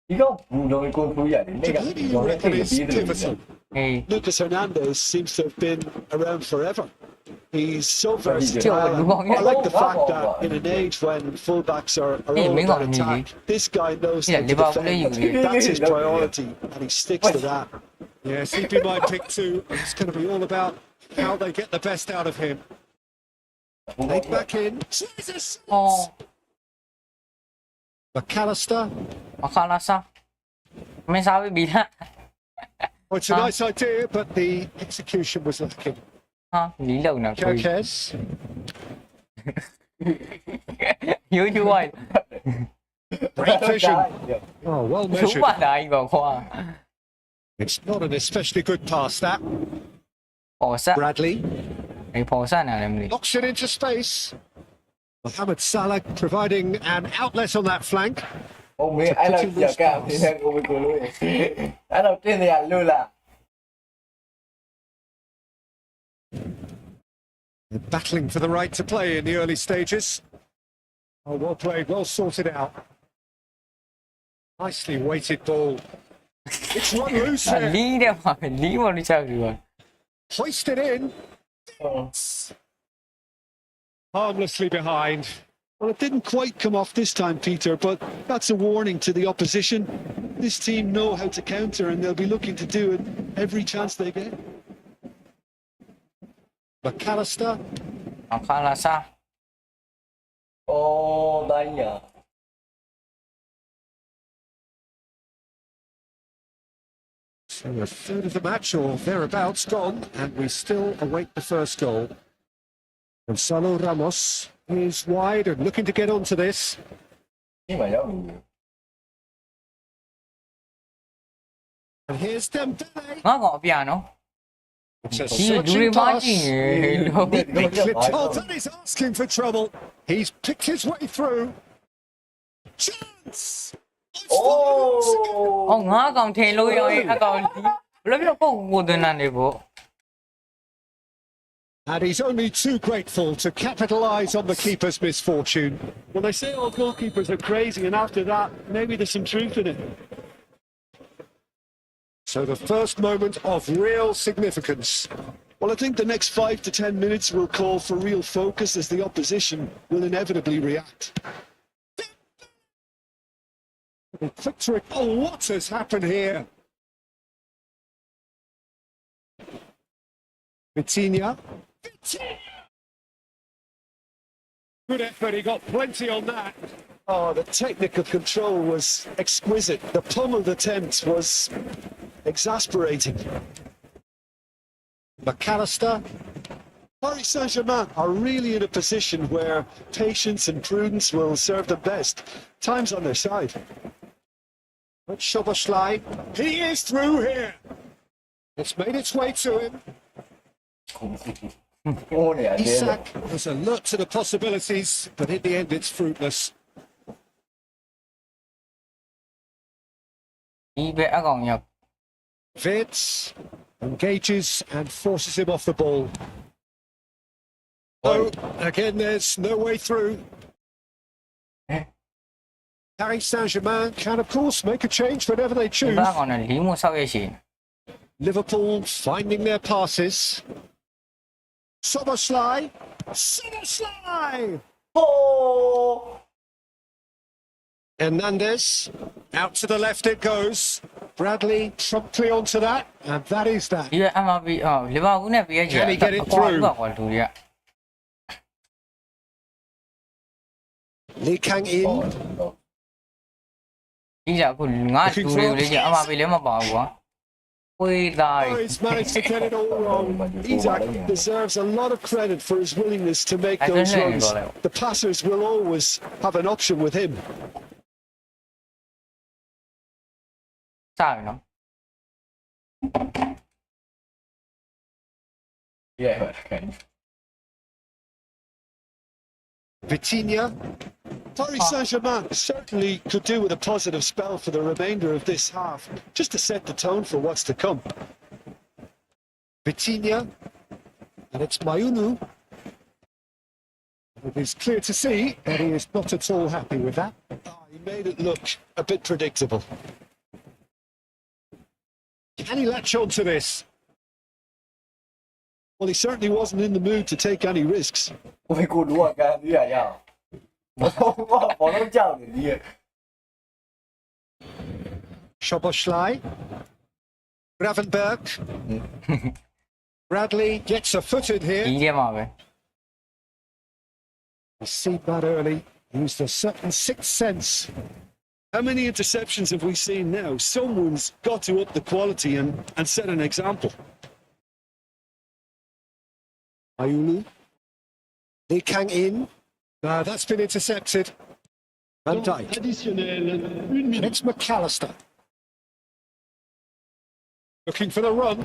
ဒီတော့ဘူးတော့ကိုဖူးရတယ်နေက who do you reckon is pivotal? အေး Lucas Hernandez seems to have been around forever. He's so Chiều, versatile. đúng không? I like the fact that in an age when fullbacks are Hey, all mình about gọi là attack, this guy knows Yeah, how to Liverpool defend. lấy gì? That's his priority, and he sticks to that. Yeah, CP my pick too. It's going to be all about how they get the best out of him. Take back in. Jesus! အော် McAllister. အခါလာစားမင်းစားပြီလား Well, it's a nice idea, but the execution was lacking. ဟာလီလုံနော်ကို Jokes. ယူယူဝိုင်း Great vision. Oh, well ယူ measured. ပါတိုင်းပါခွာ It's not an especially good pass, that. ပေါ်ဆက် Bradley အေးပေါ်ဆက်နေတယ်မလို့ knocks it into space. Mohamed Salah providing an outlet on that flank. ဟိုမင်းအဲ့လိုကြောက်ကပြင်းတဲ့ကိုမကိုလို့အဲ့တော့တင်းနေရလို့လား They're battling for the right to play in the early stages. Oh, well played, well sorted out. Nicely weighted ball. It's run loose လီ here. တဲ့မှာလီမလို့ချောက်ပြီးပါ Hoisted in. Harmlessly behind. Well, it didn't quite come off this time, Peter, but that's a warning to the opposition. This team know how to counter, and they'll be looking to do it every chance they get. McAllister. အခါလာစား အော်တိုင်းရ So a third of the match or thereabouts gone, and we still await the first goal. Gonzalo Ramos is wide and looking to get onto this. ဒီမှာရောက်ပြီ And here's Dembele. ငါကောင်အပြနော် It's a ဒီလူတွေ searching မ pass. ကြည့်နေလို့ Big clipped. Oh, that is asking for trouble. He's picked his way through. Chance! အော်ငါကောင်ထင်လို့ရောအကောင်ဒီဘယ်လိုမျိုးပုံကိုတင်နေဖို့ And he's only too grateful to capitalise on the keeper's misfortune. Well, they say all goalkeepers are crazy, and after that, maybe there's some truth in it. So the first moment of real significance. Well, I think the next 5 to 10 minutes will call for real focus as the opposition will inevitably react. Quick to it. Oh, what has happened here? Vitinha. Good effort, he got plenty on that. Oh, the technical control was exquisite. The pummeled attempt was exasperating. McAllister. Paris Saint-Germain are really in a position where patience and prudence will serve them best. Time's on their side. But Szoboszlai. He is through here. It's made its way to him. ဟိုနေရတယ် Isak was alert to the possibilities, but in the end it's fruitless. ဒီဘက်အကောင်ရောက် Vitz engages and forces him off the ball. Oh, again, there's no way through. Paris Saint-Germain can, of course, make a change whenever they ဒီ choose. ဘက်ကောင်နဲ့လီမိုဆောက်ရရှိ Liverpool finding their passes. Szoboszlai. Szoboszlai! ဟို Hernandez. Out to the left it goes. Bradley promptly onto that, and that is that. ဒီဘက် MRP အော်လီဗာပူးနဲ့ PSG Can he get it through? ကွာလူတွေက Lee Kang-in. ဒီကအခုငါလူတွေကိုလေ့ကျ MRP လည်းမပါဘူးကွာဝေးသား Oh, he's managed to get it all wrong. Isak deserves a lot of credit for his willingness to make I those don't runs. know. The passers will always have an option with him. စပြီနော် Yeah, okay. Vitinha. Paris Saint-Germain certainly could do with a positive spell for the remainder of this half, just to set the tone for what's to come. Vitinha, and it's Mayunu. It is clear to see that he is not at all happy with that. He made it look a bit predictable. Can he latch on to this? Well, he certainly wasn't in the mood to take any risks. 喂，ကိုလူကကန်ပြီးရရအောင်။ဘောလုံးကြောက်နေဒီ။ Szoboszlai. Gravenberg. Bradley gets a foot in ဒီ here. ထဲမှာပဲ He seen that early. Used a certain sixth sense. How many interceptions have we seen now? Someone's got to up the quality and set an example. Ayulu. Lee Kang in. That's been intercepted. Van Dijk. Additionnel, 1 minute. It's McAllister. Looking for the run.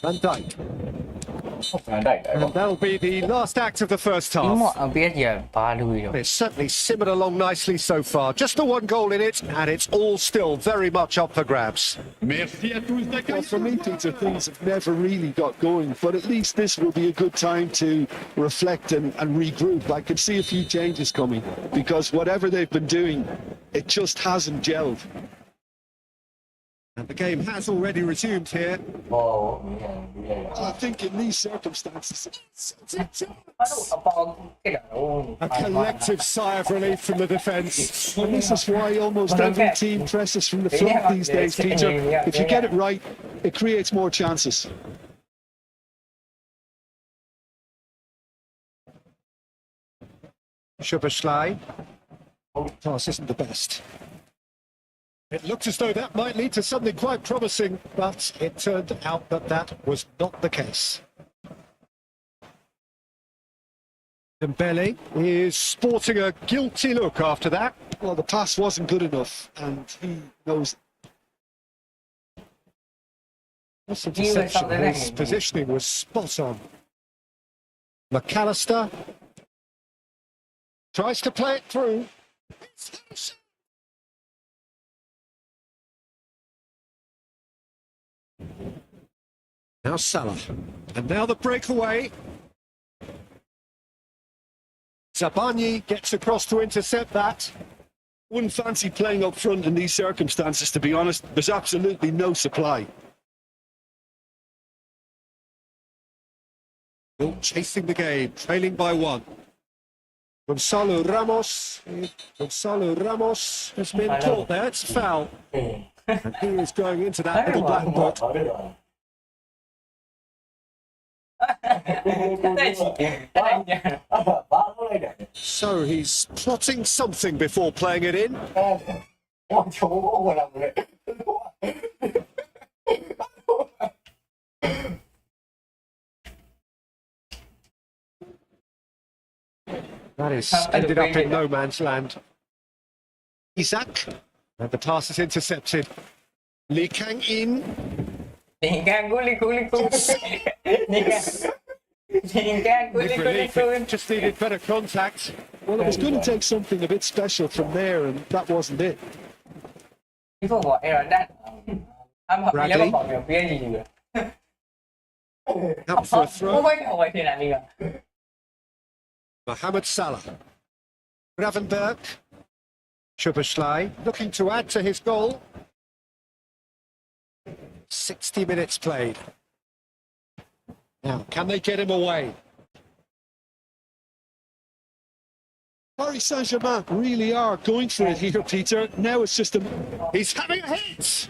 Van Dijk. ကန်တိုက်တယ် And that'll be the last act of the first ဒီမှာ half. အပေးကြီးဘာလို့ရတော့ It's certainly simmered along nicely so far. Just the one goal in it, and it's all still very much up for grabs. Merci à tous Well, d'accueillir. for me, Peter, things have never really got going, but at least this will be a good time to reflect and regroup. I could see a few changes coming because whatever they've been doing, it just hasn't gelled. And the game has already resumed here. ဟောမြင်ရရ I think in these circumstances, အဲ့လိုအပေါင်းခဲ့တာတော့ a collective sigh of relief from the defence. And this is why almost every team presses from the front these days, Peter. If you get it right, it creates more chances. Szoboszlai. Pass isn't the best. It looked as though that might lead to something quite promising, but it turned out that that was not the case. Dembele is sporting a guilty look after that. Well, the pass wasn't good enough, and he knows. This interception, his positioning was spot on. McAllister tries to play it through. Now Salah, and now the breakaway. Zabani gets across to intercept that. Wouldn't fancy playing up front in these circumstances, to be honest. There's absolutely no supply. Still chasing the game, trailing by one. Gonzalo Ramos. Gonzalo Ramos has been caught there. It's foul. And he is going into that little black box. ဘာဖြစ်လဲ တဲ့ချီတဲ့ညာ ဘာလုပ်လိုက်တယ် So he's plotting something before playing it in. ဟောချိုးဘောလာမလဲ That is ended up in no man's land. Isaac. And the pass is intercepted. Lee Kang in. ဒီကန်ကူလီကူလီကူဒီကန်ကူလီ With ကူလီ relief, ကူ it just needed better contact. Well, it was going to take something a bit special from there, and that wasn't it. ဒီဖို့ကအရာဒတ်အမဘယ်လိုပေါ့ပြောပြည့်ကြီးလဲ Up for a ဟို throw. ဘက်ဟိုတင်လာနေက Mohamed Salah. Gravenberg. Szoboszlai looking to add to his goal. 60 minutes played. Now, can they get him away? Paris Saint-Germain really are going for it here, Peter. Now it's just a... He's having a hit!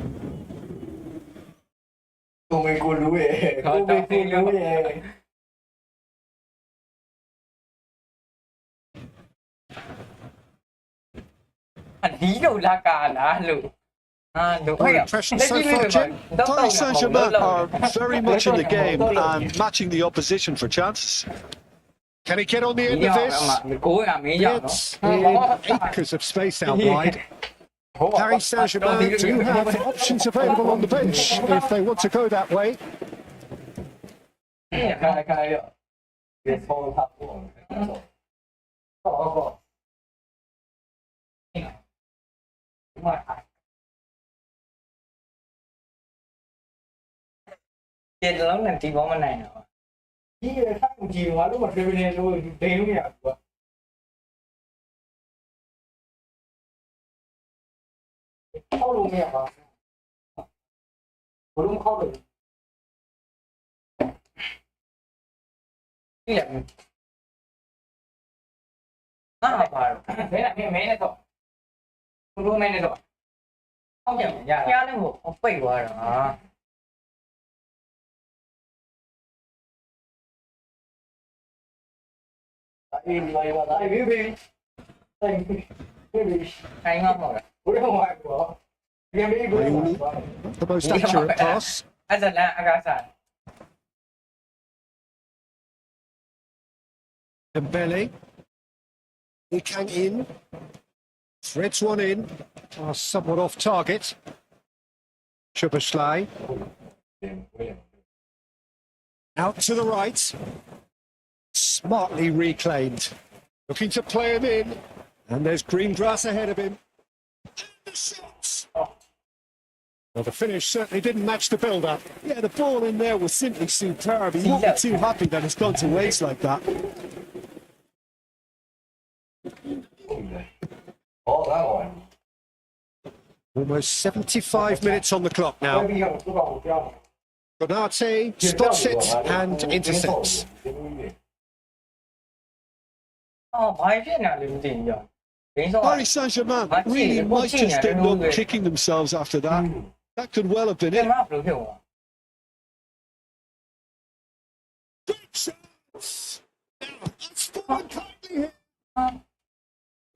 ကိုမေကိုလူရဲ့ကိုမေကိုလူရဲ့ အဒီလိုလာကာလာလို့ဟာလို့ What impression so far, Jim? Paris Saint-Germain are very much in the game and matching the opposition for chances. Can he get on the ဒီ end ရော of က this? ကိုယ်ကမင်းရောက်နော် It's in acres of space out wide. Paris Saint-Germain do have options available on the bench if they want to go that way. ခိုင်ရော 别操他过，ဟုတ်ဟုတ်ဒီမှာကျေလုံးနဲ့ဒီဘောမနိုင်တော့ ကြီးရထားကိုကြည့်တော့လို့မထွေးနေလို့ဒိန်လို့မရဘူးကွာခေါက်လို့မရပါဘူးဘလုံးခေါက်လို့ ဒီရဟာပါတော့မဲနဲ့တော့ဘလို့မဲနဲ့တော့ဟုတ်ကြရရနဲ့ကိုပိတ်သွားတာ 哎，你妈呀！哎，别，哎，别， ခိုင်ငါမဟုတ်လား ဘယ်တော့မှကွာပြန်ပြီးကို The most accurate pass. အဲ့ဒါလည်းအကားစား Dembele. He can in. Threads one in. Somewhat off target. Szoboszlai. Out to the right. Smartly reclaimed. Looking to play him in. And there's green grass ahead of him. And the shots. Well, the finish certainly didn't match the build-up. Yeah, the ball in there was simply superb. He won't be too happy that it's gone to waste like that. Oh, that one. Almost 75 minutes on the clock now. ပြီးတော့သူ့ကောင်ကိုပြောင်း Konate spots it and intercepts. အော်ဘာဖြစ်နေလဲမသိဘူးရောဘင်းစော Paris Saint-Germain really might just end up kicking themselves after that. That could well have been ပြန် it. မဘလို့ဖြစ်သွား Good shots. Now, that's forward kindly here.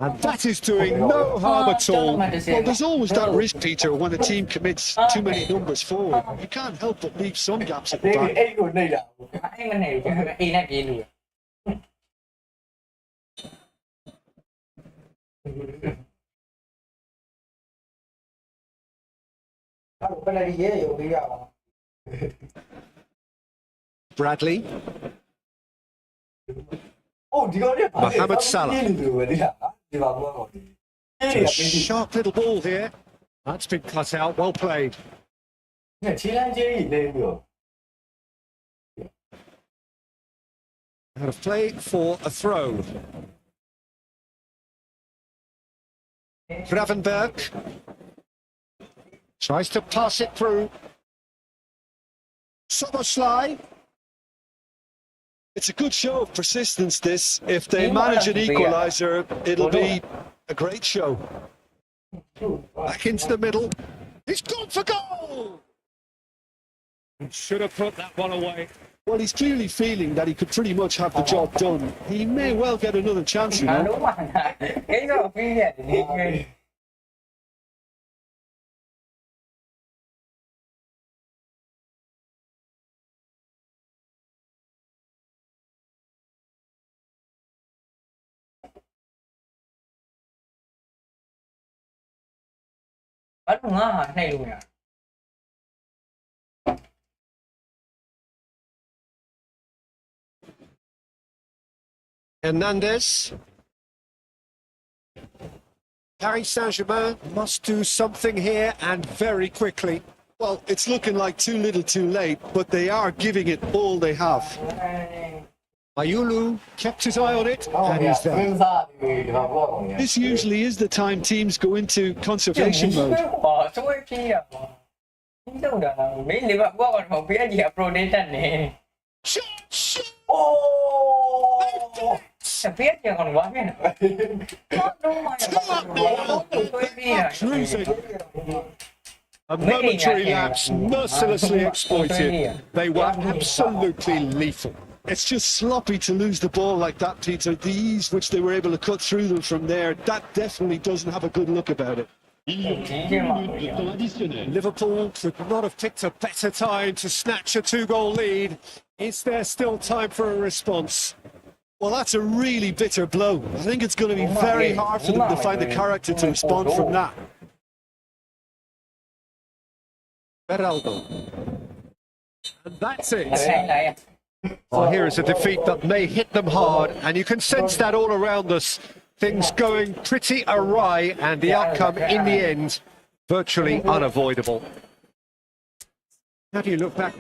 And that is doing no harm at all. Well, there's always that risk, Peter, when a team commits too many numbers forward. You can't help but leave some gaps at the 这个 back. 哎，我累了。 အဲ့မနေဘူးအိမ်နဲ့ပြေးလို့ အဲ့ဒါပလက်ရဲရုံပေးရပါ Bradley. 哦，这个这 Mohamed Salah. 对吧？我 Sharp little ball here. That's been cut out. Well played. 你看前两节以内没有？ Out of play for a throw. Gravenberg tries to pass it through. Szoboszlai. It's a good show of persistence, this. If they manage an equaliser, it'll be a great show. Back into the middle. He's gone for goal! Should have put that one away. Well, he's clearly feeling that he could pretty much have the job done. He may well get another chance, you ငါ know. လုံးဝကိစ္စပြီးရတယ်ဒီကိ ဘာလို့ငါဟာနှိပ်လို့ရ Hernandez. Paris Saint-Germain must do something here and very quickly. Well, it's looking like too little too late, but they are giving it all they have. Mayulu kept his eye on it, and he's there. 分散对吧？我 This usually is the time teams go into conservation mode. ဟောဆွဲပြေးရပါဒီတော့ဒါမင်းလေဘာကတော့ပြည့်ကြီးအပရိုဒေးတက်နေ 哦， ပြည့်ကြီးကတော့ဘာဖြစ်နေတော့မှဆွဲပြေးရ Cruising. A momentary lapse mercilessly exploited. They were absolutely lethal. It's just sloppy to lose the ball like that, Peter. The ease which they were able to cut through them from there, that definitely doesn't have a good look about it. Liverpool could not have picked a better time to snatch a two-goal lead. Is there still time for a response? Well, that's a really bitter blow. I think it's going to be very hard for them to find the character to respond from that. Beraldo. And that's it. Well, here is a defeat that may hit them hard, and you can sense that all around us. Things going pretty awry, and the outcome in the end virtually unavoidable. How do you look back?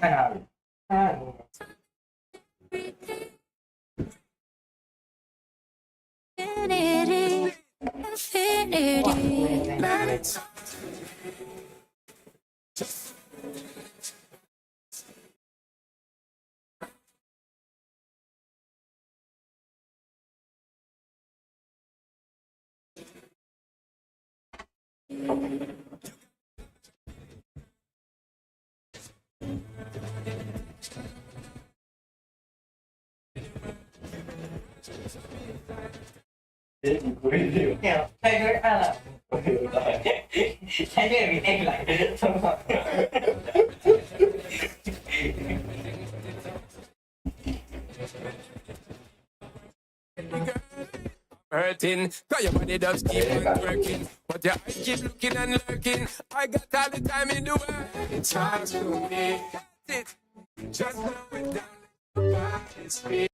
เนี่ยใช่ด้วยอะไรใช่ด้วยมีเองไหล hurting, cause your body does keep on working, but your eyes keep looking and lurking. I got all the time in the world. It's hard to make it. Just slow it down, let your body speak.